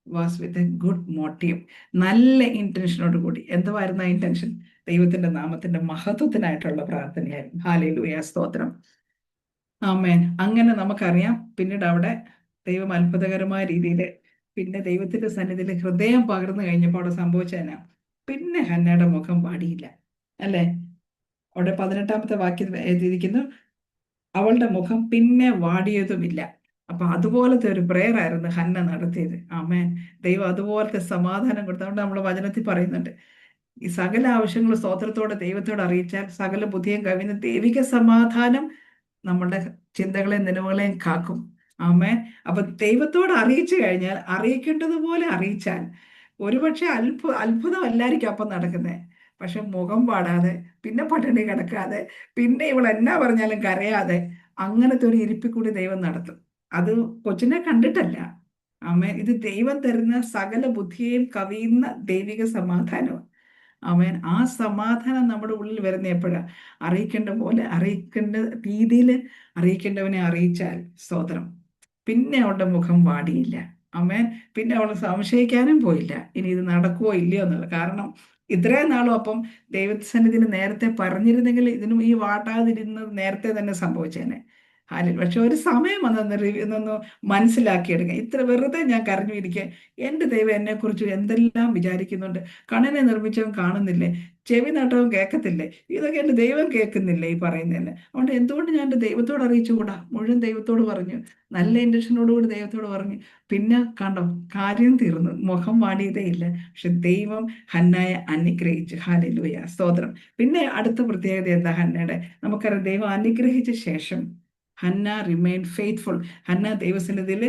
was with a good motive, നല്ല ഇന്റൻഷനോട് കൂടി. എന്തുവായിരുന്നു ആ ഇന്റൻഷൻ? ദൈവത്തിന്റെ നാമത്തിന്റെ മഹത്വത്തിനായിട്ടുള്ള പ്രാർത്ഥനയായിരുന്നു. ഹല്ലേലൂയ, സ്തോത്രം. ആമേൻ. അങ്ങനെ നമുക്കറിയാം, പിന്നീട് അവിടെ ദൈവം അത്ഭുതകരമായ രീതിയിൽ പിന്നെ ദൈവത്തിന്റെ സന്നിധിയിൽ ഹൃദയം പകർന്നു കഴിഞ്ഞപ്പോൾ അവിടെ സംഭവിച്ചതിനാ, പിന്നെ ഹന്നയുടെ മുഖം വാടിയില്ല, അല്ലേ? അവിടെ 18-ാമത്തെ വാക്യം എഴുതിയിരിക്കുന്നു, അവളുടെ മുഖം പിന്നെ വാടിയതുമില്ല. അപ്പൊ അതുപോലത്തെ ഒരു പ്രേയർ ആയിരുന്നു ഹന്ന നടത്തിയത്. ആമേൻ. ദൈവം അതുപോലത്തെ സമാധാനം കൊടുത്തു. അതുകൊണ്ട് നമ്മൾ വചനത്തിൽ പറയുന്നുണ്ട്, ഈ സകല ആവശ്യങ്ങളും സ്തോത്രത്തോടെ ദൈവത്തോട് അറിയിച്ചാൽ സകല ബുദ്ധിയും കവിഞ്ഞ ദൈവിക സമാധാനം നമ്മുടെ ചിന്തകളെയും നിലവുകളെയും കാക്കും. ആമേൻ. അപ്പൊ ദൈവത്തോട് അറിയിച്ചു കഴിഞ്ഞാൽ, അറിയിക്കേണ്ടതുപോലെ അറിയിച്ചാൽ, ഒരുപക്ഷെ അത്ഭുതമല്ലായിരിക്കും അപ്പം നടക്കുന്നത്. പക്ഷെ മുഖം പാടാതെ, പിന്നെ പട്ടിണി കിടക്കാതെ, പിന്നെ ഇവൾ എന്നാ പറഞ്ഞാലും കരയാതെ, അങ്ങനത്തെ ഒരു ഇരിപ്പിക്കൂടി ദൈവം നടത്തും. അത് കൊച്ചിനെ കണ്ടിട്ടല്ല. ആമേൻ. ഇത് ദൈവം തരുന്ന സകല ബുദ്ധിയെയും കവിയുന്ന ദൈവിക സമാധാനം. ആമേൻ. ആ സമാധാനം നമ്മുടെ ഉള്ളിൽ വരുന്ന എപ്പോഴാ? അറിയിക്കേണ്ട പോലെ, അറിയിക്കേണ്ട രീതിയിൽ അറിയിക്കേണ്ടവനെ അറിയിച്ചാൽ, സ്തോത്രം, പിന്നെ അവളുടെ മുഖം വാടിയില്ല. ആമേൻ. പിന്നെ അവൾ സംശയിക്കാനും പോയില്ല ഇനി ഇത് നടക്കുവോ ഇല്ലയോ എന്നുള്ളത്. കാരണം ഇത്രയും നാളും അപ്പം ദൈവസന്നിധിയിൽ നേരത്തെ പറഞ്ഞിരുന്നെങ്കിൽ ഇതിനും ഈ വാട്ടാതിരുന്നത് നേരത്തെ തന്നെ സംഭവിച്ചേനെ. പക്ഷെ ഒരു സമയം വന്നൊന്ന് ഇതൊന്ന് മനസ്സിലാക്കിയെടുക്കുക. ഇത്ര വെറുതെ ഞാൻ കരഞ്ഞു ഇരിക്കെ എൻ്റെ ദൈവം എന്നെക്കുറിച്ച് എന്തെല്ലാം വിചാരിക്കുന്നുണ്ട്. കണ്ണിനെ നിർമ്മിച്ചവൻ കാണുന്നില്ലേ, ചെവി നട്ടവൻ കേൾക്കത്തില്ലേ, ഇതൊക്കെ എൻ്റെ ദൈവം കേൾക്കുന്നില്ലേ ഈ പറയുന്നതന്നെ. അതുകൊണ്ട് എന്തുകൊണ്ട് ഞാൻ എൻ്റെ ദൈവത്തോട് അറിയിച്ചുകൂടാ? മുഴുവൻ ദൈവത്തോട് പറഞ്ഞു, നല്ല ഇൻറ്റൻഷനോടുകൂടി ദൈവത്തോട് പറഞ്ഞു. പിന്നെ കണ്ടോ, കാര്യം തീർന്നു, മുഖം വാടിയതേ ഇല്ല. പക്ഷെ ദൈവം ഹന്നയെ അനുഗ്രഹിച്ചു. ഹല്ലേലൂയ, സ്തോത്രം. പിന്നെ അടുത്ത പ്രത്യേകത എന്താ ഹന്നയുടെ? നമുക്കറിയാം, ദൈവം അനുഗ്രഹിച്ച ശേഷം ഹന്ന റിമെയിൻ ഫെയ്ത്ത്ഫുൾ. ഹന്ന ദൈവസന്നിധിയിൽ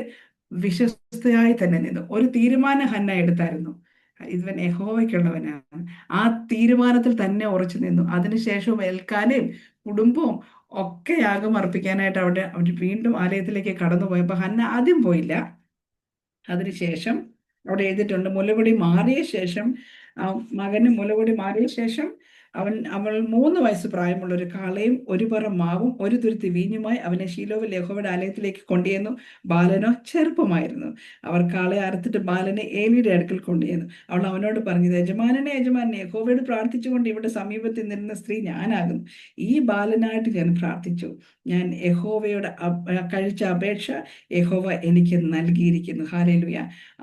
വിശ്വസ്തയായി തന്നെ നിന്നു. ഒരു തീരുമാനം ഹന്ന എടുത്തായിരുന്നു, ഇവൻ യഹോവയ്ക്കുള്ളവനാണ്. ആ തീരുമാനത്തിൽ തന്നെ ഉറച്ചു നിന്നു. അതിനുശേഷവും എൽക്കാനയും കുടുംബവും ഒക്കെ യാഗം അർപ്പിക്കാനായിട്ട് അവർ വീണ്ടും ആലയത്തിലേക്ക് കടന്നു പോയപ്പോൾ ഹന്ന ആദ്യം പോയില്ല. അതിനുശേഷം അവിടെ എഴുതിയിട്ടുണ്ട്, മുലകുടി മാറിയ ശേഷം, മകന് മുലകുടി മാറിയ ശേഷം അവൾ 3 വയസ്സ് പ്രായമുള്ള ഒരു കാളയും ഒരു പറ മാവും ഒരു തുരുത്തി വീഞ്ഞുമായി അവനെ ശീലോവിൽ യഹോവയുടെ ആലയത്തിലേക്ക് കൊണ്ടുചെന്നു. ബാലനോ ചെറുപ്പമായിരുന്നു. അവർ കാളയെ അറുത്തിട്ട് ബാലനെ ഏലിയുടെ അടുക്കൽ കൊണ്ടുചെന്നു. അവൾ അവനോട് പറഞ്ഞത്, യജമാനനെ യജമാനെ, യഹോവയോട് പ്രാർത്ഥിച്ചുകൊണ്ട് ഇവിടെ സമീപത്തിൽ നിന്ന സ്ത്രീ ഞാനാകുന്നു. ഈ ബാലനായിട്ട് ഞാൻ പ്രാർത്ഥിച്ചു. ഞാൻ യഹോവയോട് കഴിച്ച അപേക്ഷ യഹോവ എനിക്ക് നൽകിയിരിക്കുന്നു. ഹല്ലേലൂയ.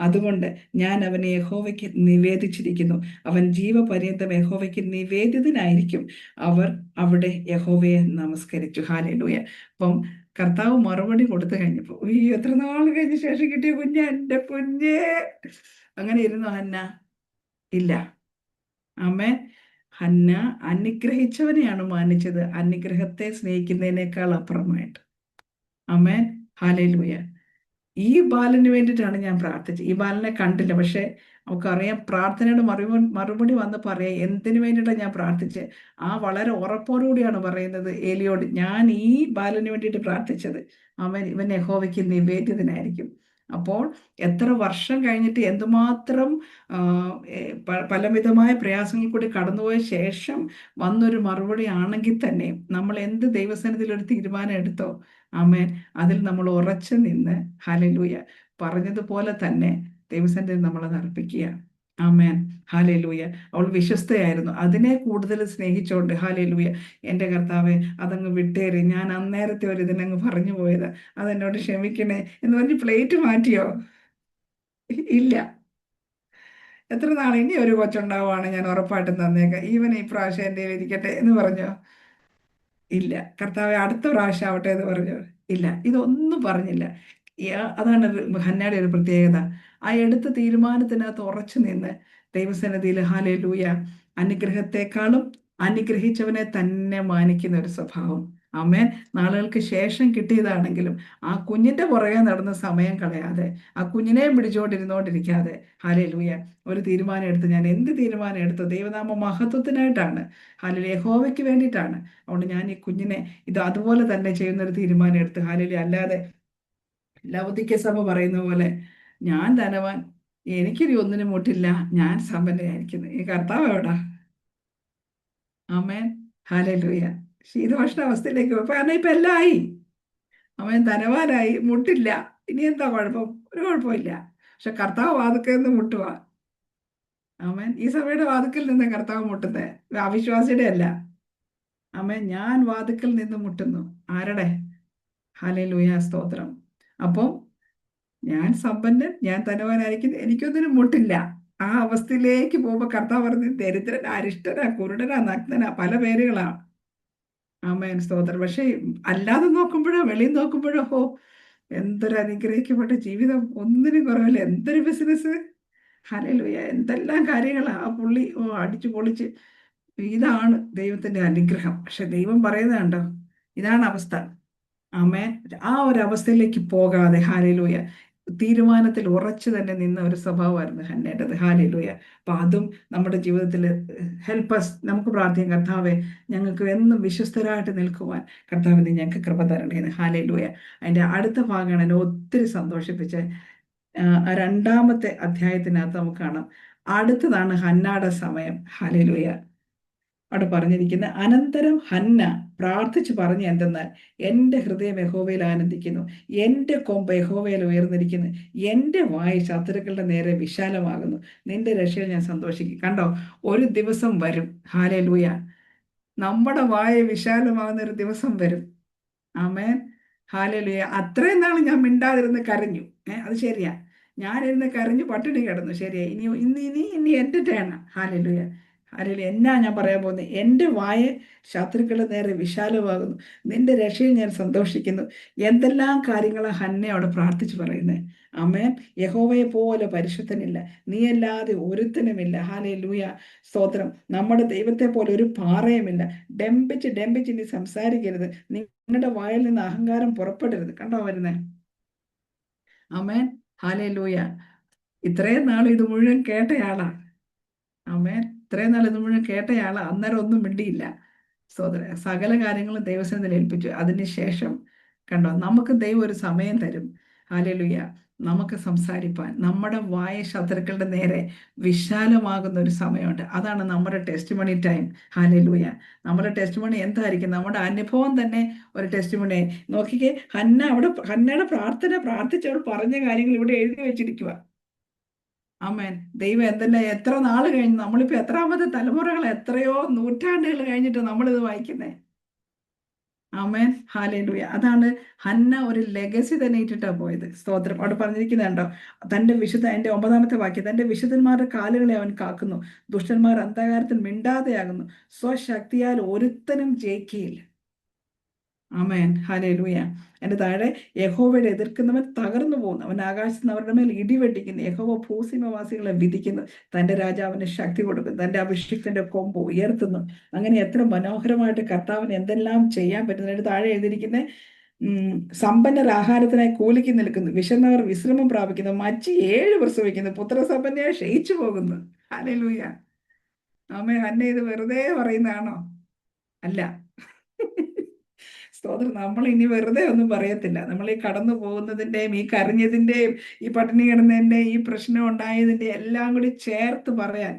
അതുകൊണ്ട് ഞാൻ അവനെ യഹോവയ്ക്ക് നിവേദിച്ചിരിക്കുന്നു. അവൻ ജീവപര്യന്തം യഹോവയ്ക്ക് നിവേദിതനായിരിക്കും. അവർ അവിടെ യഹോവയെ നമസ്കരിച്ചു. ഹല്ലേലൂയ. അപ്പം കർത്താവ് മറുപടി കൊടുത്തു കഴിഞ്ഞപ്പോൾ, എത്ര നാൾ കഴിഞ്ഞ ശേഷം കിട്ടിയ കുഞ്ഞ്, എൻ്റെ കുഞ്ഞേ. അങ്ങനെ ഇരുന്നു ഹന്ന? ഇല്ല. ആമേൻ. ഹന്ന അനുഗ്രഹിച്ചവനെയാണ് മാനിച്ചത്, അനുഗ്രഹത്തെ സ്നേഹിക്കുന്നതിനേക്കാൾ അപ്പുറമായിട്ട്. ആമേൻ. ഹല്ലേലൂയ. ഈ ബാലന് വേണ്ടിയിട്ടാണ് ഞാൻ പ്രാർത്ഥിച്ചത്. ഈ ബാലനെ കണ്ടില്ല, പക്ഷെ നമുക്കറിയാം പ്രാർത്ഥനയുടെ മറുപടി വന്ന് പറയാം എന്തിനു വേണ്ടിയിട്ടാണ് ഞാൻ പ്രാർത്ഥിച്ചത്. വളരെ ഉറപ്പോടുകൂടിയാണ് പറയുന്നത് ഏലിയോട്, ഞാൻ ഈ ബാലന് വേണ്ടിയിട്ട് പ്രാർത്ഥിച്ചത്, ഇവൻ യഹോവയ്ക്ക് നിവേദിതനായിരിക്കും. അപ്പോൾ എത്ര വർഷം കഴിഞ്ഞിട്ട് എന്തുമാത്രം പലവിധമായ പ്രയാസങ്ങൾ കൂടി കടന്നുപോയ ശേഷം വന്നൊരു മറുപടി ആണെങ്കിൽ തന്നെ നമ്മൾ എന്ത് ദൈവസന്നിധിയിൽ ഒരു തീരുമാനം എടുത്തോ, ആമേൻ, അതിൽ നമ്മൾ ഉറച്ചു നിന്ന് ഹല്ലേലൂയ പറഞ്ഞതുപോലെ തന്നെ ദൈവസന്നിധിയിൽ നമ്മളത് അർപ്പിക്കുക. ആമേൻ. ഹല്ലേലൂയ. അവൾ വിശ്വസ്തയായിരുന്നു. അതിനെ കൂടുതൽ സ്നേഹിച്ചോണ്ട് ഹല്ലേലൂയ, എൻ്റെ കർത്താവെ അതങ്ങ് വിട്ടേറി, ഞാൻ അന്നേരത്തെ ഒരു ഇതിനങ്ങ് പറഞ്ഞു പോയത്, അതെന്നോട് ക്ഷമിക്കണേ എന്ന് പറഞ്ഞ് പ്ലേറ്റ് മാറ്റിയോ? ഇല്ല. എത്ര നാൾ ഇനി ഒരു കൊച്ചുണ്ടാവുകയാണ് ഞാൻ ഉറപ്പായിട്ടും തന്നേക്കാം, ഈവൻ ഈ പ്രാവശ്യം എൻ്റെ ഇരിക്കട്ടെ എന്ന് പറഞ്ഞോ? ഇല്ല. കർത്താവെ അടുത്ത പ്രാവശ്യം ആവട്ടെ എന്ന് പറഞ്ഞു? ഇല്ല. ഇതൊന്നും പറഞ്ഞില്ല. അതാണ് ഹന്നയുടെ ഒരു പ്രത്യേകത. ആ എടുത്ത തീരുമാനത്തിനകത്ത് ഉറച്ചു നിന്ന് ദൈവസന്നിധിയിൽ ഹല്ലേലൂയ അനുഗ്രഹത്തെക്കാളും അനുഗ്രഹിച്ചവനെ തന്നെ മാനിക്കുന്ന ഒരു സ്വഭാവം. ആമേൻ. നാളുകൾക്ക് ശേഷം കിട്ടിയതാണെങ്കിലും ആ കുഞ്ഞിന്റെ പുറകെ നടന്ന് സമയം കളയാതെ, ആ കുഞ്ഞിനെ പിടിച്ചുകൊണ്ടിരുന്നോണ്ടിരിക്കാതെ ഹല്ലേലൂയ ഒരു തീരുമാനം എടുത്ത്, ഞാൻ എന്ത് തീരുമാനം എടുത്തു? ദൈവനാമ മഹത്വത്തിനായിട്ടാണ്, ഹല്ലേലൂയ യഹോവയ്ക്ക് വേണ്ടിയിട്ടാണ്. അതുകൊണ്ട് ഞാൻ ഈ കുഞ്ഞിനെ ഇത് അതുപോലെ തന്നെ ചെയ്യുന്നൊരു തീരുമാനം എടുത്ത് ഹല്ലേലൂയ. അല്ലാതെ ലവുദിക്യ സഭ പറയുന്ന പോലെ ഞാൻ ധനവാൻ, എനിക്കിനി ഒന്നിനും മുട്ടില്ല, ഞാൻ സമ്പന്നയായിരിക്കുന്നു. ഈ കർത്താവ് എവിടാ? ആമേൻ. ഹല്ലേലൂയ. ശീതോഷ്ണ അവസ്ഥയിലേക്ക് പോയി. കാരണം ഇപ്പൊ എല്ലാം ആയി. അവൻ ധനവാനായി, മുട്ടില്ല. ഇനി എന്താ കുഴപ്പം? ഒരു കുഴപ്പമില്ല. പക്ഷെ കർത്താവ് വാതുക്കൽ നിന്ന് മുട്ടുക. ആമേൻ. ഈ സഭയുടെ വാതുക്കൽ നിന്ന് കർത്താവ് മുട്ടുന്നത്, അവിശ്വാസിയുടെ അല്ല. ആമേൻ. ഞാൻ വാതുക്കൽ നിന്ന് മുട്ടുന്നു. ആരുടെ? ഹല്ലേലൂയ, സ്തോത്രം. അപ്പം ഞാൻ സമ്പന്നൻ, ഞാൻ ധനവാനായിരിക്കുന്നു, എനിക്കൊന്നിനും മുട്ടില്ല. ആ അവസ്ഥയിലേക്ക് പോകുമ്പോൾ കർത്താവ് പറഞ്ഞ് ദരിദ്രൻ, അരിഷ്ടനാ, കുരുടനാ, നഗ്നനാ, പല പേരുകളാ. ആമേൻ, സ്തോത്രം. പക്ഷെ അല്ലാതെ നോക്കുമ്പോഴോ വെളിയിൽ നോക്കുമ്പോഴോ എന്തൊരു അനുഗ്രഹിക്കപ്പെട്ട ജീവിതം, ഒന്നിനും കുറവില്ല. എന്തൊരു ബിസിനസ്, ഹല്ലേലൂയ, എന്തെല്ലാം കാര്യങ്ങളാ ആ പുള്ളി അടിച്ചു പൊളിച്ച്. ഇതാണ് ദൈവത്തിന്റെ അനുഗ്രഹം. പക്ഷെ ദൈവം പറയുന്നത് കണ്ടോ, ഇതാണ് അവസ്ഥ. ആമേൻ. ആ ഒരു അവസ്ഥയിലേക്ക് പോകാതെ ഹല്ലേലൂയ തീരുമാനത്തിൽ ഉറച്ചു തന്നെ നിന്ന ഒരു സ്വഭാവമായിരുന്നു ഹന്നയുടേത്. ഹല്ലേലൂയ. അപ്പൊ അതും നമ്മുടെ ജീവിതത്തിൽ ഹെൽപ്പസ്, നമുക്ക് പ്രാർത്ഥിക്കാം, കർത്താവെ ഞങ്ങൾക്ക് എന്നും വിശ്വസ്തരായിട്ട് നിൽക്കുവാൻ കർത്താവിന് ഞങ്ങൾക്ക് കൃപ തരണേന്ന്. ഹല്ലേലൂയ. അതിന്റെ അടുത്ത ഭാഗമാണ് എന്നെ ഒത്തിരി സന്തോഷിപ്പിച്ച് 2-ാമത്തെ അധ്യായത്തിനകത്ത് നമുക്ക് കാണാം. അടുത്തതാണ് ഹന്നയുടെ സമയം. ഹല്ലേലൂയ. അവിടെ പറഞ്ഞിരിക്കുന്നത്, അനന്തരം ഹന്ന പ്രാർത്ഥിച്ച് പറഞ്ഞ എന്തെന്നാൽ, എൻ്റെ ഹൃദയം യഹോവയിൽ ആനന്ദിക്കുന്നു, എൻ്റെ കൊമ്പ് യഹോവയിൽ ഉയർന്നിരിക്കുന്നു, എൻ്റെ വായ് ശത്രുക്കളുടെ നേരെ വിശാലമാകുന്നു, നിന്റെ രക്ഷയിൽ ഞാൻ സന്തോഷിക്കും. കണ്ടോ, ഒരു ദിവസം വരും, ഹാലേലൂയ, നമ്മുടെ വായ വിശാലമാകുന്ന ഒരു ദിവസം വരും. ആമേൻ, ഹാലേലൂയ. അത്രയും നാൾ ഞാൻ മിണ്ടാതിരുന്ന് കരഞ്ഞു, അത് ശരിയാ, ഞാനിരുന്ന് കരഞ്ഞു പട്ടിണി കിടന്നു, ശരിയാ. ഇനി എൻ്റെ ടേണ. Hallelujah, hallelujah. എന്നാ ഞാൻ പറയാൻ പോകുന്നത്, എൻ്റെ വായ ശത്രുക്കളുടെ നേരെ വിശാലമാകുന്നു, നിന്റെ രക്ഷയിൽ ഞാൻ സന്തോഷിക്കുന്നു. എന്തെല്ലാം കാര്യങ്ങളാണ് ഹന്ന അവിടെ പ്രാർത്ഥിച്ചു പറയുന്നത്. ആമേൻ. യഹോവയെ പോലെ പരിശുദ്ധനില്ല, നീയല്ലാതെ ഒരുത്തനുമില്ല. ഹാലേലൂയ, സ്തോത്രം. നമ്മുടെ ദൈവത്തെ പോലെ ഒരു പാറയുമില്ല. ഡംപിച്ച് ഡംപിച്ച് നീ സംസാരിക്കരുത്, നിങ്ങളുടെ വായിൽ നിന്ന് അഹങ്കാരം പുറപ്പെടരുത്. കണ്ടോ വരുന്നേ. ആമേൻ, ഹാലേലൂയ. ഇത്രയും നാൾ ഇത് മുഴുവൻ കേട്ടയാളാ. ആമേൻ, ഇത്രയും നാൾ ഇത് മുഴുവൻ കേട്ടയാളാ. അന്നേരം ഒന്നും മിണ്ടിയില്ല. സകല കാര്യങ്ങളും ദൈവസന്നിധിയിൽ ഏൽപ്പിച്ചു. അതിനുശേഷം കണ്ടോ, നമുക്ക് ദൈവം ഒരു സമയം തരും. ഹാലേലൂയ, നമുക്ക് സംസാരിപ്പാൻ. നമ്മുടെ വായ ശത്രുക്കളുടെ നേരെ വിശാലമാകുന്ന ഒരു സമയമുണ്ട്. അതാണ് നമ്മുടെ ടെസ്റ്റ് മണി ടൈം. ഹാലേലൂയ. നമ്മുടെ ടെസ്റ്റ് മണി എന്തായിരിക്കും? നമ്മുടെ അനുഭവം തന്നെ ഒരു ടെസ്റ്റ് മണി. നോക്കിക്കേ, ഹന്നയുടെ പ്രാർത്ഥിച്ചവൾ പറഞ്ഞ കാര്യങ്ങൾ ഇവിടെ എഴുതി വെച്ചിരിക്കുക. ആമേൻ. ദൈവം എത്ര നാൾ കഴിഞ്ഞ്, നമ്മളിപ്പോ എത്രാമത്തെ തലമുറകൾ, എത്രയോ നൂറ്റാണ്ടുകൾ കഴിഞ്ഞിട്ട് നമ്മളിത് വായിക്കുന്നേ. ആമേൻ, ഹാലേലൂയ. അതാണ് ഹന്ന ഒരു ലെഗസി തന്നെ ഇട്ടിട്ടാ പോയത്. സ്തോത്രം. അവിടെ പറഞ്ഞിരിക്കുന്നുണ്ടോ, എൻ്റെ 9-ാമത്തെ വാക്യം, തന്റെ വിശുദ്ധന്മാരുടെ കാലുകളെ അവൻ കാക്കുന്നു, ദുഷ്ടന്മാർ അന്ധകാരത്തിൽ മിണ്ടാതെയാകുന്നു, സ്വശക്തിയാൽ ഒരുത്തനും ജയിക്കുകയില്ല. ആമേൻ, ഹല്ലേലൂയ. എൻ്റെ താഴെ, യഹോവയുടെ എതിർക്കുന്നവൻ തകർന്നു പോകുന്നു, അവൻ ആകാശത്ത് നിന്ന് അവരുടെ മേൽ ഇടിവെട്ടിക്കുന്നു, യഹോവ ഭൂസീമവാസികളെ വിധിക്കുന്നു, തൻ്റെ രാജാവിന് ശക്തി കൊടുക്കുന്നു, തൻ്റെ അഭിഷിക്തന്റെ കൊമ്പ് ഉയർത്തുന്നു. അങ്ങനെ എത്ര മനോഹരമായിട്ട് കർത്താവിന് എന്തെല്ലാം ചെയ്യാൻ പറ്റുന്നു. എൻ്റെ താഴെ എഴുതിയിരിക്കുന്നത്, സമ്പന്നർ ആഹാരത്തിനായി കൂലിക്ക് നിൽക്കുന്നു, വിശന്നവർ വിശ്രമം പ്രാപിക്കുന്നു, മച്ചി 7 പ്രസവിക്കുന്നു, പുത്രസമ്പന്നയെ ക്ഷയിച്ചു പോകുന്നു. ഹല്ലേലൂയ. ആമേൻ. ഹന്ന ഇത് വെറുതെ പറയുന്നതാണോ? അല്ല. സ്തോത്രം. നമ്മൾ ഇനി വെറുതെ ഒന്നും പറയത്തില്ല. നമ്മൾ ഈ കടന്നു പോകുന്നതിൻ്റെയും ഈ കരഞ്ഞതിൻ്റെയും ഈ പട്ടിണി കിടന്നതിൻ്റെയും ഈ പ്രശ്നം ഉണ്ടായതിൻ്റെ എല്ലാം കൂടി ചേർത്ത് പറയാൻ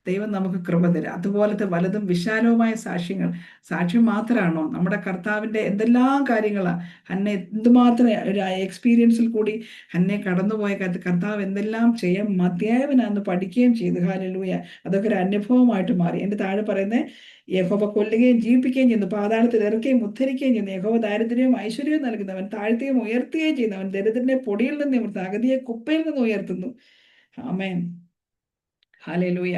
ദൈവം നമുക്ക് കൃപ തരും. അതുപോലത്തെ വലുതും വിശാലവുമായ സാക്ഷ്യം മാത്രമാണോ? നമ്മുടെ കർത്താവിൻ്റെ എന്തെല്ലാം കാര്യങ്ങളാണ് ഹന്ന എന്തുമാത്രം ഒരു എക്സ്പീരിയൻസിൽ കൂടി ഹന്നെ കടന്നുപോയ കർത്താവ് എന്തെല്ലാം ചെയ്യാൻ മതിയായവനാന്ന് പഠിക്കുകയും ചെയ്തു. ഹല്ലേലൂയ. അതൊക്കെ ഒരു അനുഭവമായിട്ട് മാറി. എൻ്റെ താഴെ പറയുന്നത്, യഹോവ കൊല്ലുകയും ജീവിപ്പിക്കുകയും ചെയ്യുന്നു, പാതാളത്തിൽ ഇറക്കുകയും ഉദ്ധരിക്കുകയും ചെയ്യുന്നു, യഹോവ ദാരിദ്ര്യവും ഐശ്വര്യവും നൽകുന്നവൻ, താഴ്ത്തുകയും ഉയർത്തുകയും ചെയ്യുന്നവൻ, ദരിദ്രനെ പൊടിയിൽ നിന്ന് ഉയർത്തുന്നു, അഗതിയെ കുപ്പയിൽ നിന്ന് ഉയർത്തുന്നു. ആമേൻ, ഹല്ലേലൂയ.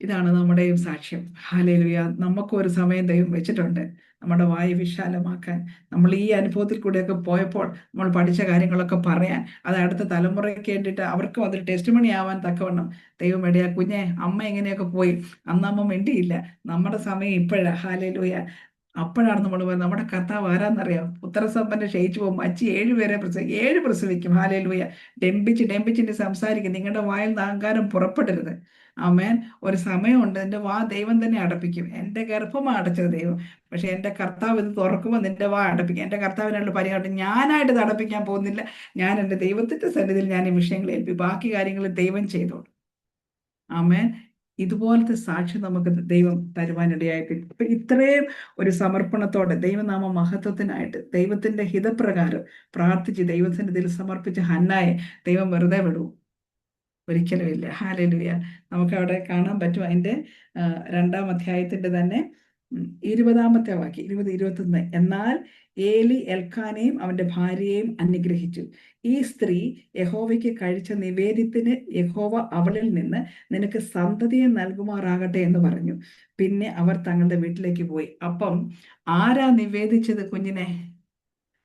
ഇതാണ് നമ്മുടെയും സാക്ഷ്യം. ഹല്ലേലൂയ. നമുക്കും ഒരു സമയം ദൈവം വെച്ചിട്ടുണ്ട് നമ്മുടെ വായു വിശാലമാക്കാൻ. നമ്മൾ ഈ അനുഭവത്തിൽ കൂടെയൊക്കെ പോയപ്പോൾ നമ്മൾ പഠിച്ച കാര്യങ്ങളൊക്കെ പറയാൻ, അത് അടുത്ത തലമുറയ്ക്ക് വേണ്ടിയിട്ട് അവർക്കും അതൊരു ടെസ്റ്റ് മണി ആവാൻ തക്കവണ്ണം ദൈവം ഇടയാ. കുഞ്ഞെ, അമ്മ എങ്ങനെയൊക്കെ പോയി, അന്നമ്മ മിണ്ടിയില്ല, നമ്മുടെ സമയം ഇപ്പോഴാണ്. ഹല്ലേലൂയ. അപ്പോഴാണ് നമ്മൾ പറയുന്നത്, നമ്മുടെ കർത്താവ് ആരാന്നറിയാം? പുത്രസമ്പന്ന ക്ഷയിച്ചു പോകും, അച്ചി 7 പേരെ 7 പ്രസവിക്കും. ഹാലേലൂയ. ഡെമ്പിച്ച് സംസാരിക്കും, നിങ്ങളുടെ വായിൽ നിന്ന് അഹങ്കാരം പുറപ്പെടരുത്. ആമേൻ. ഒരു സമയമുണ്ട്, എൻ്റെ വാ ദൈവം തന്നെ അടപ്പിക്കും. എൻ്റെ ഗർഭമാണ് അടച്ചത് ദൈവം, പക്ഷെ എൻ്റെ കർത്താവ് ഇത് തുറക്കുമ്പോൾ നിന്റെ വാ അടപ്പിക്കും. എൻ്റെ കർത്താവിനുള്ള പരിഹാരം ഞാനായിട്ട് ഇത് അടപ്പിക്കാൻ പോകുന്നില്ല. ഞാൻ എൻ്റെ ദൈവത്തിൻ്റെ സന്നിധിയിൽ ഞാൻ ഈ വിഷയങ്ങൾ ഏൽപ്പിക്കും, ബാക്കി കാര്യങ്ങൾ ദൈവം ചെയ്തോളൂ. ആമേൻ. ഇതുപോലത്തെ സാക്ഷ്യം നമുക്ക് ദൈവം തരുവാനിടയായിട്ട്, ഇപ്പൊ ഇത്രയും ഒരു സമർപ്പണത്തോടെ ദൈവനാമ മഹത്വത്തിനായിട്ട് ദൈവത്തിന്റെ ഹിതപ്രകാരം പ്രാർത്ഥിച്ച് ദൈവസന്നിധിയിൽ സമർപ്പിച്ച ഹന്നായെ ദൈവം വെറുതെ വിടുവോ? ഒരിക്കലുമില്ല. ഹല്ലേലൂയ. നമുക്ക് അവിടെ കാണാൻ പറ്റും. അതിന്റെ 2-ാം അധ്യായത്തിന്റെ തന്നെ 20-ാമത്തെ വാക്യം, 20-21. എന്നാൽ ഏലി എൽക്കാനെയും അവന്റെ ഭാര്യയെയും അനുഗ്രഹിച്ചു. ഈ സ്ത്രീ യഹോവയ്ക്ക് കഴിച്ച നിവേദ്യത്തിന് യഹോവ അവളിൽ നിന്ന് നിനക്ക് സന്തതിയെ നൽകുമാറാകട്ടെ എന്ന് പറഞ്ഞു. പിന്നെ അവർ തങ്ങളുടെ വീട്ടിലേക്ക് പോയി. അപ്പം ആരാ നിവേദിച്ചത് കുഞ്ഞിനെ?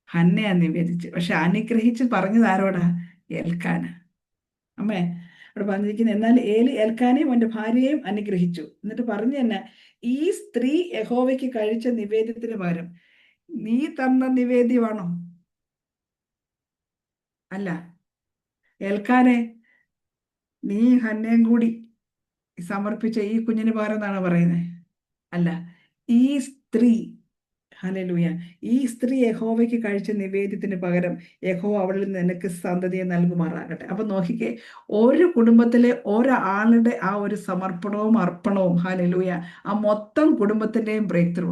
ഹന്നയാ നിവേദിച്ചു. പക്ഷെ അനുഗ്രഹിച്ച് പറഞ്ഞത് ആരോടാ? എൽക്കാന. അമ്മേ, അവിടെ പറഞ്ഞിരിക്കുന്നത്, എന്നാൽ ഏലി എൽക്കാനെയും അവന്റെ ഭാര്യയെയും അനുഗ്രഹിച്ചു. എന്നിട്ട് പറഞ്ഞു തന്നെ, ഈ സ്ത്രീ യഹോവയ്ക്ക് കഴിച്ച നിവേദ്യത്തിന് പകരം നീ തന്ന നിവേദ്യമാണോ? അല്ല. എൽക്കാനെ, നീ ഹന്നയും കൂടി സമർപ്പിച്ച ഈ കുഞ്ഞിന് പകരം എന്നാണ് പറയുന്നത്. അല്ല, ഈ സ്ത്രീ, ഹല്ലേലൂയ, ഈ സ്ത്രീ യഹോവയ്ക്ക് കഴിച്ച നിവേദ്യത്തിന് പകരം യഹോവ അവളിൽ നിന്ന് നിനക്ക് സന്തതിയെ നൽകുമാറാകട്ടെ. അപ്പൊ നോക്കിക്കേ, ഒരു കുടുംബത്തിലെ ഒരാളുടെ ആ ഒരു സമർപ്പണവും അർപ്പണവും, ഹല്ലേലൂയ, ആ മൊത്തം കുടുംബത്തിന്റെയും ബ്രേക്ക് ത്രൂ.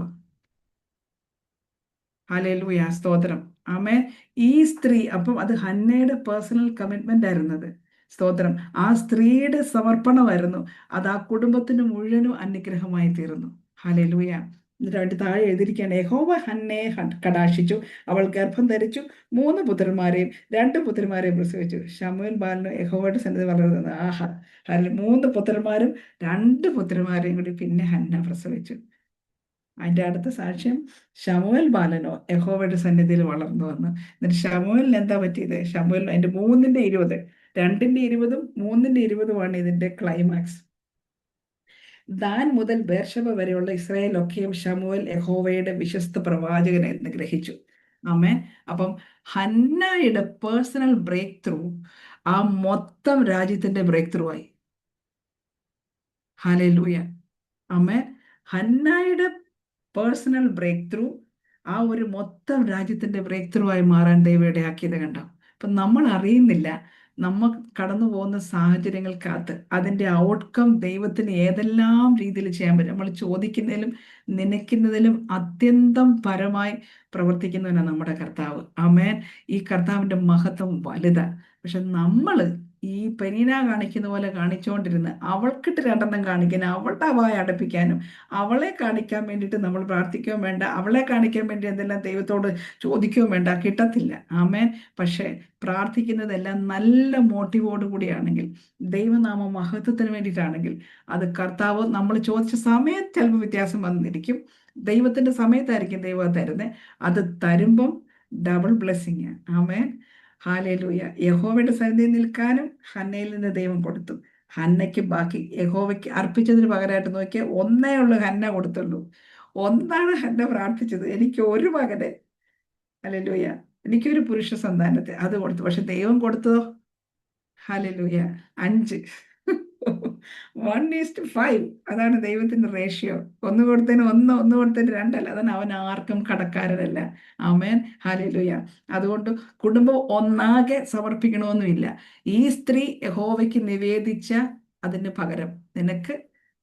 ഹല്ലേലൂയ, സ്തോത്രം. ആമേൻ. ഈ സ്ത്രീ, അപ്പം അത് ഹന്നയുടെ പേഴ്സണൽ കമ്മിറ്റ്മെന്റ് ആയിരുന്നത്. സ്തോത്രം. ആ സ്ത്രീയുടെ സമർപ്പണമായിരുന്നു അത് ആ കുടുംബത്തിന് മുഴുവനും അനുഗ്രഹമായി തീർന്നു. ഹല്ലേലൂയ. എന്നിട്ട് അതിന്റെ താഴെ എഴുതിയിരിക്കുകയാണ്, യഹോവ ഹന്നയെ കടാക്ഷിച്ചു, അവൾ ഗർഭം ധരിച്ചു, 3 പുത്രന്മാരെയും 2 പുത്രിമാരെയും പ്രസവിച്ചു. ശമൂവേൽ ബാലന് യഹോവയുടെ സന്നിധി വളർന്നത്. ആഹാ. 3 പുത്രന്മാരും 2 പുത്രിമാരെയും കൂടി പിന്നെ ഹന്ന പ്രസവിച്ചു. അതിന്റെ അടുത്ത സാക്ഷ്യം, ശമൂവേൽ ബാലനോ യഹോവയുടെ സന്നിധിയിൽ വളർന്നു വന്നു. എന്നിട്ട് ശമൂവേലിന് എന്താ പറ്റിയത്? ശമൂവേൽ അതിന്റെ 3:20, 2:20 3:20 ഇതിന്റെ ക്ലൈമാക്സ്. ദാൻ മുതൽ ബേർഷബ വരെയുള്ള ഇസ്രായേലൊക്കെയും ശമൂവേൽ യഹോവയുടെ വിശ്വസ്ത പ്രവാചകൻ എന്ന് ഗ്രഹിച്ചു. ആമേൻ. അപ്പം ഹന്നയുടെ പേഴ്സണൽ ബ്രേക്ക് ത്രൂ ആ മൊത്തം രാജ്യത്തിന്റെ ബ്രേക്ക് ത്രൂ ആയി. ഹല്ലേലൂയ. ആമേൻ. ഹന്നായുടെ പേഴ്സണൽ ബ്രേക്ക് ത്രൂ ആ ഒരു മൊത്തം രാജ്യത്തിന്റെ ബ്രേക്ക് ത്രൂ ആയി മാറാൻ ദൈവം ഇടയാക്കിയത് കണ്ടോ. അപ്പം നമ്മൾ അറിയുന്നില്ല, നമ്മൾ കടന്നു പോകുന്ന സാഹചര്യങ്ങൾക്കകത്ത് അതിന്റെ ഔട്ട്കം ദൈവത്തിന് ഏതെല്ലാം രീതിയിൽ ചെയ്യാൻ പറ്റും. നമ്മൾ ചോദിക്കുന്നതിലും നനയ്ക്കുന്നതിലും അത്യന്തം പരമായി പ്രവർത്തിക്കുന്നവനാണ് നമ്മുടെ കർത്താവ്. ആമേൻ. ഈ കർത്താവിന്റെ മഹത്വം വലുതാ. പക്ഷെ നമ്മള് ഈ പെനീന കാണിക്കുന്ന പോലെ കാണിച്ചുകൊണ്ടിരുന്ന് അവൾക്കിട്ട് 2 കാണിക്കാനും അവളുടെ വായ അടപ്പിക്കാനും അവളെ കാണിക്കാൻ വേണ്ടിയിട്ട് നമ്മൾ പ്രാർത്ഥിക്കുകയും വേണ്ട, അവളെ കാണിക്കാൻ വേണ്ടി എന്തെല്ലാം ദൈവത്തോട് ചോദിക്കുകയും വേണ്ട, കിട്ടത്തില്ല. ആമേൻ. പക്ഷേ പ്രാർത്ഥിക്കുന്നതെല്ലാം നല്ല മോട്ടീവോട് കൂടിയാണെങ്കിൽ, ദൈവനാമ മഹത്വത്തിന് വേണ്ടിയിട്ടാണെങ്കിൽ, അത് കർത്താവ് നമ്മൾ ചോദിച്ച സമയത്ത് ചിലപ്പോൾ വ്യത്യാസം വന്നിരിക്കും. ദൈവത്തിന്റെ സമയത്തായിരിക്കും ദൈവം തരുന്നത്. അത് തരുമ്പം ഡബിൾ ബ്ലെസ്സിങ്. ആമേൻ. ഹാലേലൂയ. യഹോവയുടെ സന്നിധിയിൽ നിൽക്കാനും ഹന്നയിൽ നിന്ന് ദൈവം കൊടുത്തു. ഹന്നയ്ക്ക് ബാക്കി യഹോവയ്ക്ക് അർപ്പിച്ചതിന് പകരമായിട്ട് നോക്കിയാൽ 1 ഉള്ളു ഹന്ന കൊടുത്തുള്ളൂ. 1 ഹന്ന പ്രാർത്ഥിച്ചത്, എനിക്ക് ഒരു മകനെ, ഹല്ലേലൂയ, എനിക്കൊരു പുരുഷ സന്താനത്തെ, അത് കൊടുത്തു. പക്ഷെ ദൈവം കൊടുത്തതോ, ഹല്ലേലൂയ, 5. 1:5. അതാണ് ദൈവത്തിന്റെ റേഷ്യോ. 1 കൊടുത്തതിന് 1, 1 കൊടുത്തതിന് 2 അല്ല. അതാണ് അവൻ ആർക്കും കടക്കാരനല്ല. ആമേൻ. ഹല്ലേലൂയ. അതുകൊണ്ട് കുടുംബം ഒന്നാകെ സമർപ്പിക്കണമെന്നുമില്ല. ഈ സ്ത്രീ യഹോവയ്ക്ക് നിവേദിച്ച അതിന് പകരം നിനക്ക്.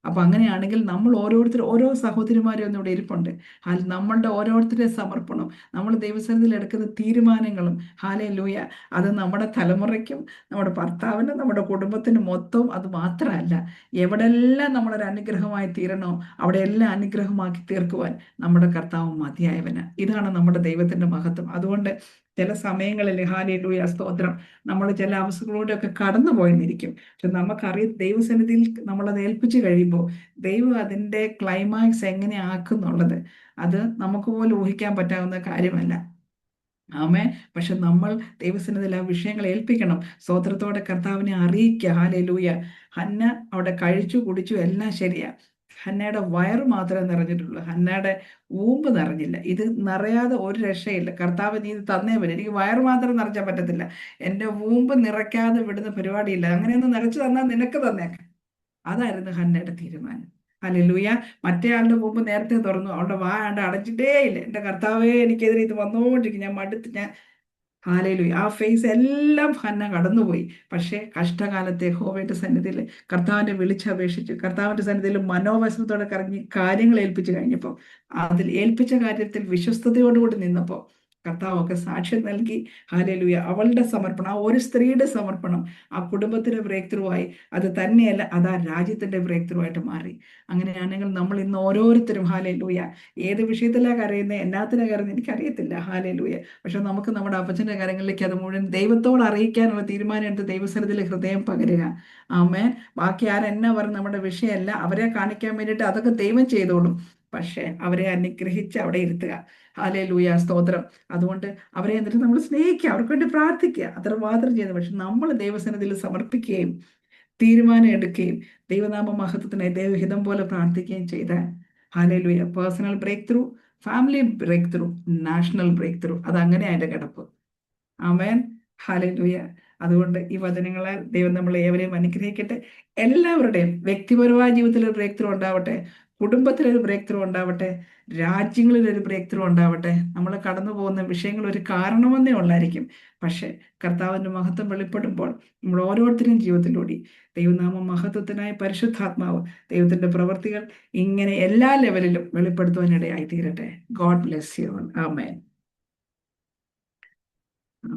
അപ്പൊ അങ്ങനെയാണെങ്കിൽ നമ്മൾ ഓരോരുത്തർ ഓരോ സഹോദരിമാരും ഒന്നും ഇവിടെ ഇരിപ്പുണ്ട്. നമ്മളുടെ ഓരോരുത്തരുടെ സമർപ്പണം, നമ്മൾ ദൈവസന്നിധിയിൽ എടുക്കുന്ന തീരുമാനങ്ങളും, ഹല്ലേലൂയ, അത് നമ്മുടെ തലമുറയ്ക്കും നമ്മുടെ ഭർത്താവിനും നമ്മുടെ കുടുംബത്തിന് മൊത്തവും അത് മാത്രമല്ല, എവിടെല്ലാം നമ്മളൊരു അനുഗ്രഹമായി തീരണോ അവിടെയെല്ലാം അനുഗ്രഹമാക്കി തീർക്കുവാൻ നമ്മുടെ കർത്താവ് മതിയായവന്. ഇതാണ് നമ്മുടെ ദൈവത്തിന്റെ മഹത്വം. അതുകൊണ്ട് ചില സമയങ്ങളിൽ, ഹല്ലേലൂയ, സ്തോത്രം, നമ്മൾ ചില അവസ്ഥകളിലൂടെയൊക്കെ കടന്നു പോയെന്നിരിക്കും. പക്ഷെ നമുക്കറിയാം ദൈവസന്നിധിയിൽ നമ്മളത് ഏൽപ്പിച്ചു കഴിയുമ്പോൾ ദൈവം അതിൻ്റെ ക്ലൈമാക്സ് എങ്ങനെ ആക്കുന്നുള്ളത് അത് നമുക്ക് പോലും ഊഹിക്കാൻ പറ്റാവുന്ന കാര്യമല്ല. ആമേ. പക്ഷെ നമ്മൾ ദൈവസന്നിധിയിൽ ആ വിഷയങ്ങൾ ഏൽപ്പിക്കണം. സ്തോത്രത്തോടെ കർത്താവിനെ അറിയിക്കുക. ഹല്ലേലൂയ. ഹന്ന അവിടെ കഴിച്ചു കുടിച്ചു എല്ലാം ശരിയാ. ഹന്നയുടെ വയറ് മാത്രമേ നിറഞ്ഞിട്ടുള്ളൂ, ഹന്നയുടെ ഊമ്പ് നിറഞ്ഞില്ല. ഇത് നിറയാതെ ഒരു രക്ഷയില്ല. കർത്താവ്, നീ ഇത് തന്നേ പറ്റും. എനിക്ക് വയറ് മാത്രം നിറച്ചാൽ പറ്റത്തില്ല, എൻ്റെ ഊമ്പ് നിറയ്ക്കാതെ വിടുന്ന പരിപാടിയില്ല. അങ്ങനെയൊന്ന് നിറച്ചു തന്നാൽ നിനക്ക് തന്നേക്കാം. അതായിരുന്നു ഹന്നയുടെ തീരുമാനം. ഹല്ലേലൂയ. മറ്റേ ആളുടെ മുമ്പ് നേരത്തെ തുറന്നു, അവളുടെ വാ അടച്ചിട്ടേ ഇല്ല. എൻ്റെ കർത്താവേ, എനിക്കെതിരെ ഇത് വന്നുകൊണ്ടിരിക്കും, ഞാൻ മടുത്ത്, ഞാൻ. ഹല്ലേലൂയ. ആ ഫേസ് എല്ലാം ഹന്ന കടന്നുപോയി. പക്ഷേ കഷ്ടകാലത്തെ യഹോവയുടെ സന്നിധിയിൽ കർത്താവിനെ വിളിച്ചപേക്ഷിച്ചു, കർത്താവിന്റെ സന്നിധിയിൽ മനോവശത്തോടെ കറങ്ങി കാര്യങ്ങൾ ഏൽപ്പിച്ചു കഴിഞ്ഞപ്പോൾ, അതിൽ ഏൽപ്പിച്ച കാര്യത്തിൽ വിശ്വസ്തയോടുകൂടി നിന്നപ്പോൾ കർത്താവൊക്കെ സാക്ഷ്യം നൽകി. ഹല്ലേലൂയ. അവളുടെ സമർപ്പണം, ആ ഒരു സ്ത്രീയുടെ സമർപ്പണം ആ കുടുംബത്തിന്റെ ബ്രേക്ക് ത്രൂ ആയി. അത് തന്നെയല്ല, അത് ആ രാജ്യത്തിന്റെ ബ്രേക്ക് ത്രൂ ആയിട്ട് മാറി. അങ്ങനെയാണെങ്കിൽ നമ്മൾ ഇന്ന് ഓരോരുത്തരും, ഹല്ലേലൂയ, ഏത് വിഷയത്തിലാണ് കരയുന്നത്, എന്നാത്തിനാ കരയുന്നത് എനിക്കറിയത്തില്ല, ഹല്ലേലൂയ, പക്ഷെ നമുക്ക് നമ്മുടെ അപ്പച്ചൻ്റെ കാര്യങ്ങളിലേക്ക് അത് മുഴുവൻ ദൈവത്തോട് അറിയിക്കാനുള്ള തീരുമാനം എടുത്ത് ദൈവസന്നിധിയിൽ ഹൃദയം പകരുക. ആമേൻ. ബാക്കി ആരെന്നാ പറഞ്ഞ് നമ്മുടെ വിഷയമല്ല. അവരെ കാണിക്കാൻ വേണ്ടിയിട്ട് അതൊക്കെ ദൈവം ചെയ്തോളും. പക്ഷെ അവരെ അനുഗ്രഹിച്ച് അവിടെ ഇരുത്തുക. ഹല്ലേലൂയ, സ്തോത്രം. അതുകൊണ്ട് അവരെ എന്നിട്ട് നമ്മൾ സ്നേഹിക്കുക, അവർക്ക് വേണ്ടി പ്രാർത്ഥിക്കുക, അത്ര മാത്രം ചെയ്യുന്നത്. പക്ഷെ നമ്മൾ ദൈവസന്നിധിയിൽ സമർപ്പിക്കുകയും തീരുമാനം എടുക്കുകയും ദൈവനാമ മഹത്വത്തിനായി ദൈവഹിതം പോലെ പ്രാർത്ഥിക്കുകയും ചെയ്താൽ, ഹല്ലേലൂയ, personal breakthrough, family breakthrough, national breakthrough, അതങ്ങനെ അതിന്റെ കിടപ്പ്. ആമേൻ. ഹല്ലേലൂയ. അതുകൊണ്ട് ഈ വചനങ്ങളാൽ ദൈവം നമ്മളെ ഏവരെയും അനുഗ്രഹിക്കട്ടെ. എല്ലാവരുടെയും വ്യക്തിപരമായ ജീവിതത്തിൽ ഒരു ബ്രേക്ക് ത്രൂ ഉണ്ടാവട്ടെ, കുടുംബത്തിലൊരു ബ്രേക്ക് ത്രൂ ഉണ്ടാവട്ടെ, രാജ്യങ്ങളിലൊരു ബ്രേക്ക് ത്രൂ ഉണ്ടാവട്ടെ. നമ്മൾ കടന്നു പോകുന്ന വിഷയങ്ങൾ ഒരു കാരണമെന്നേ ഉള്ളായിരിക്കും. പക്ഷെ കർത്താവിന്റെ മഹത്വം വെളിപ്പെടുമ്പോൾ നമ്മൾ ഓരോരുത്തരുടെയും ജീവിതത്തിലൂടെ ദൈവനാമ മഹത്വത്തിനായി പരിശുദ്ധാത്മാവ് ദൈവത്തിന്റെ പ്രവൃത്തികൾ ഇങ്ങനെ എല്ലാ ലെവലിലും വെളിപ്പെടുത്തുവാനിടയായി തീരട്ടെ. God bless you. ആമേൻ.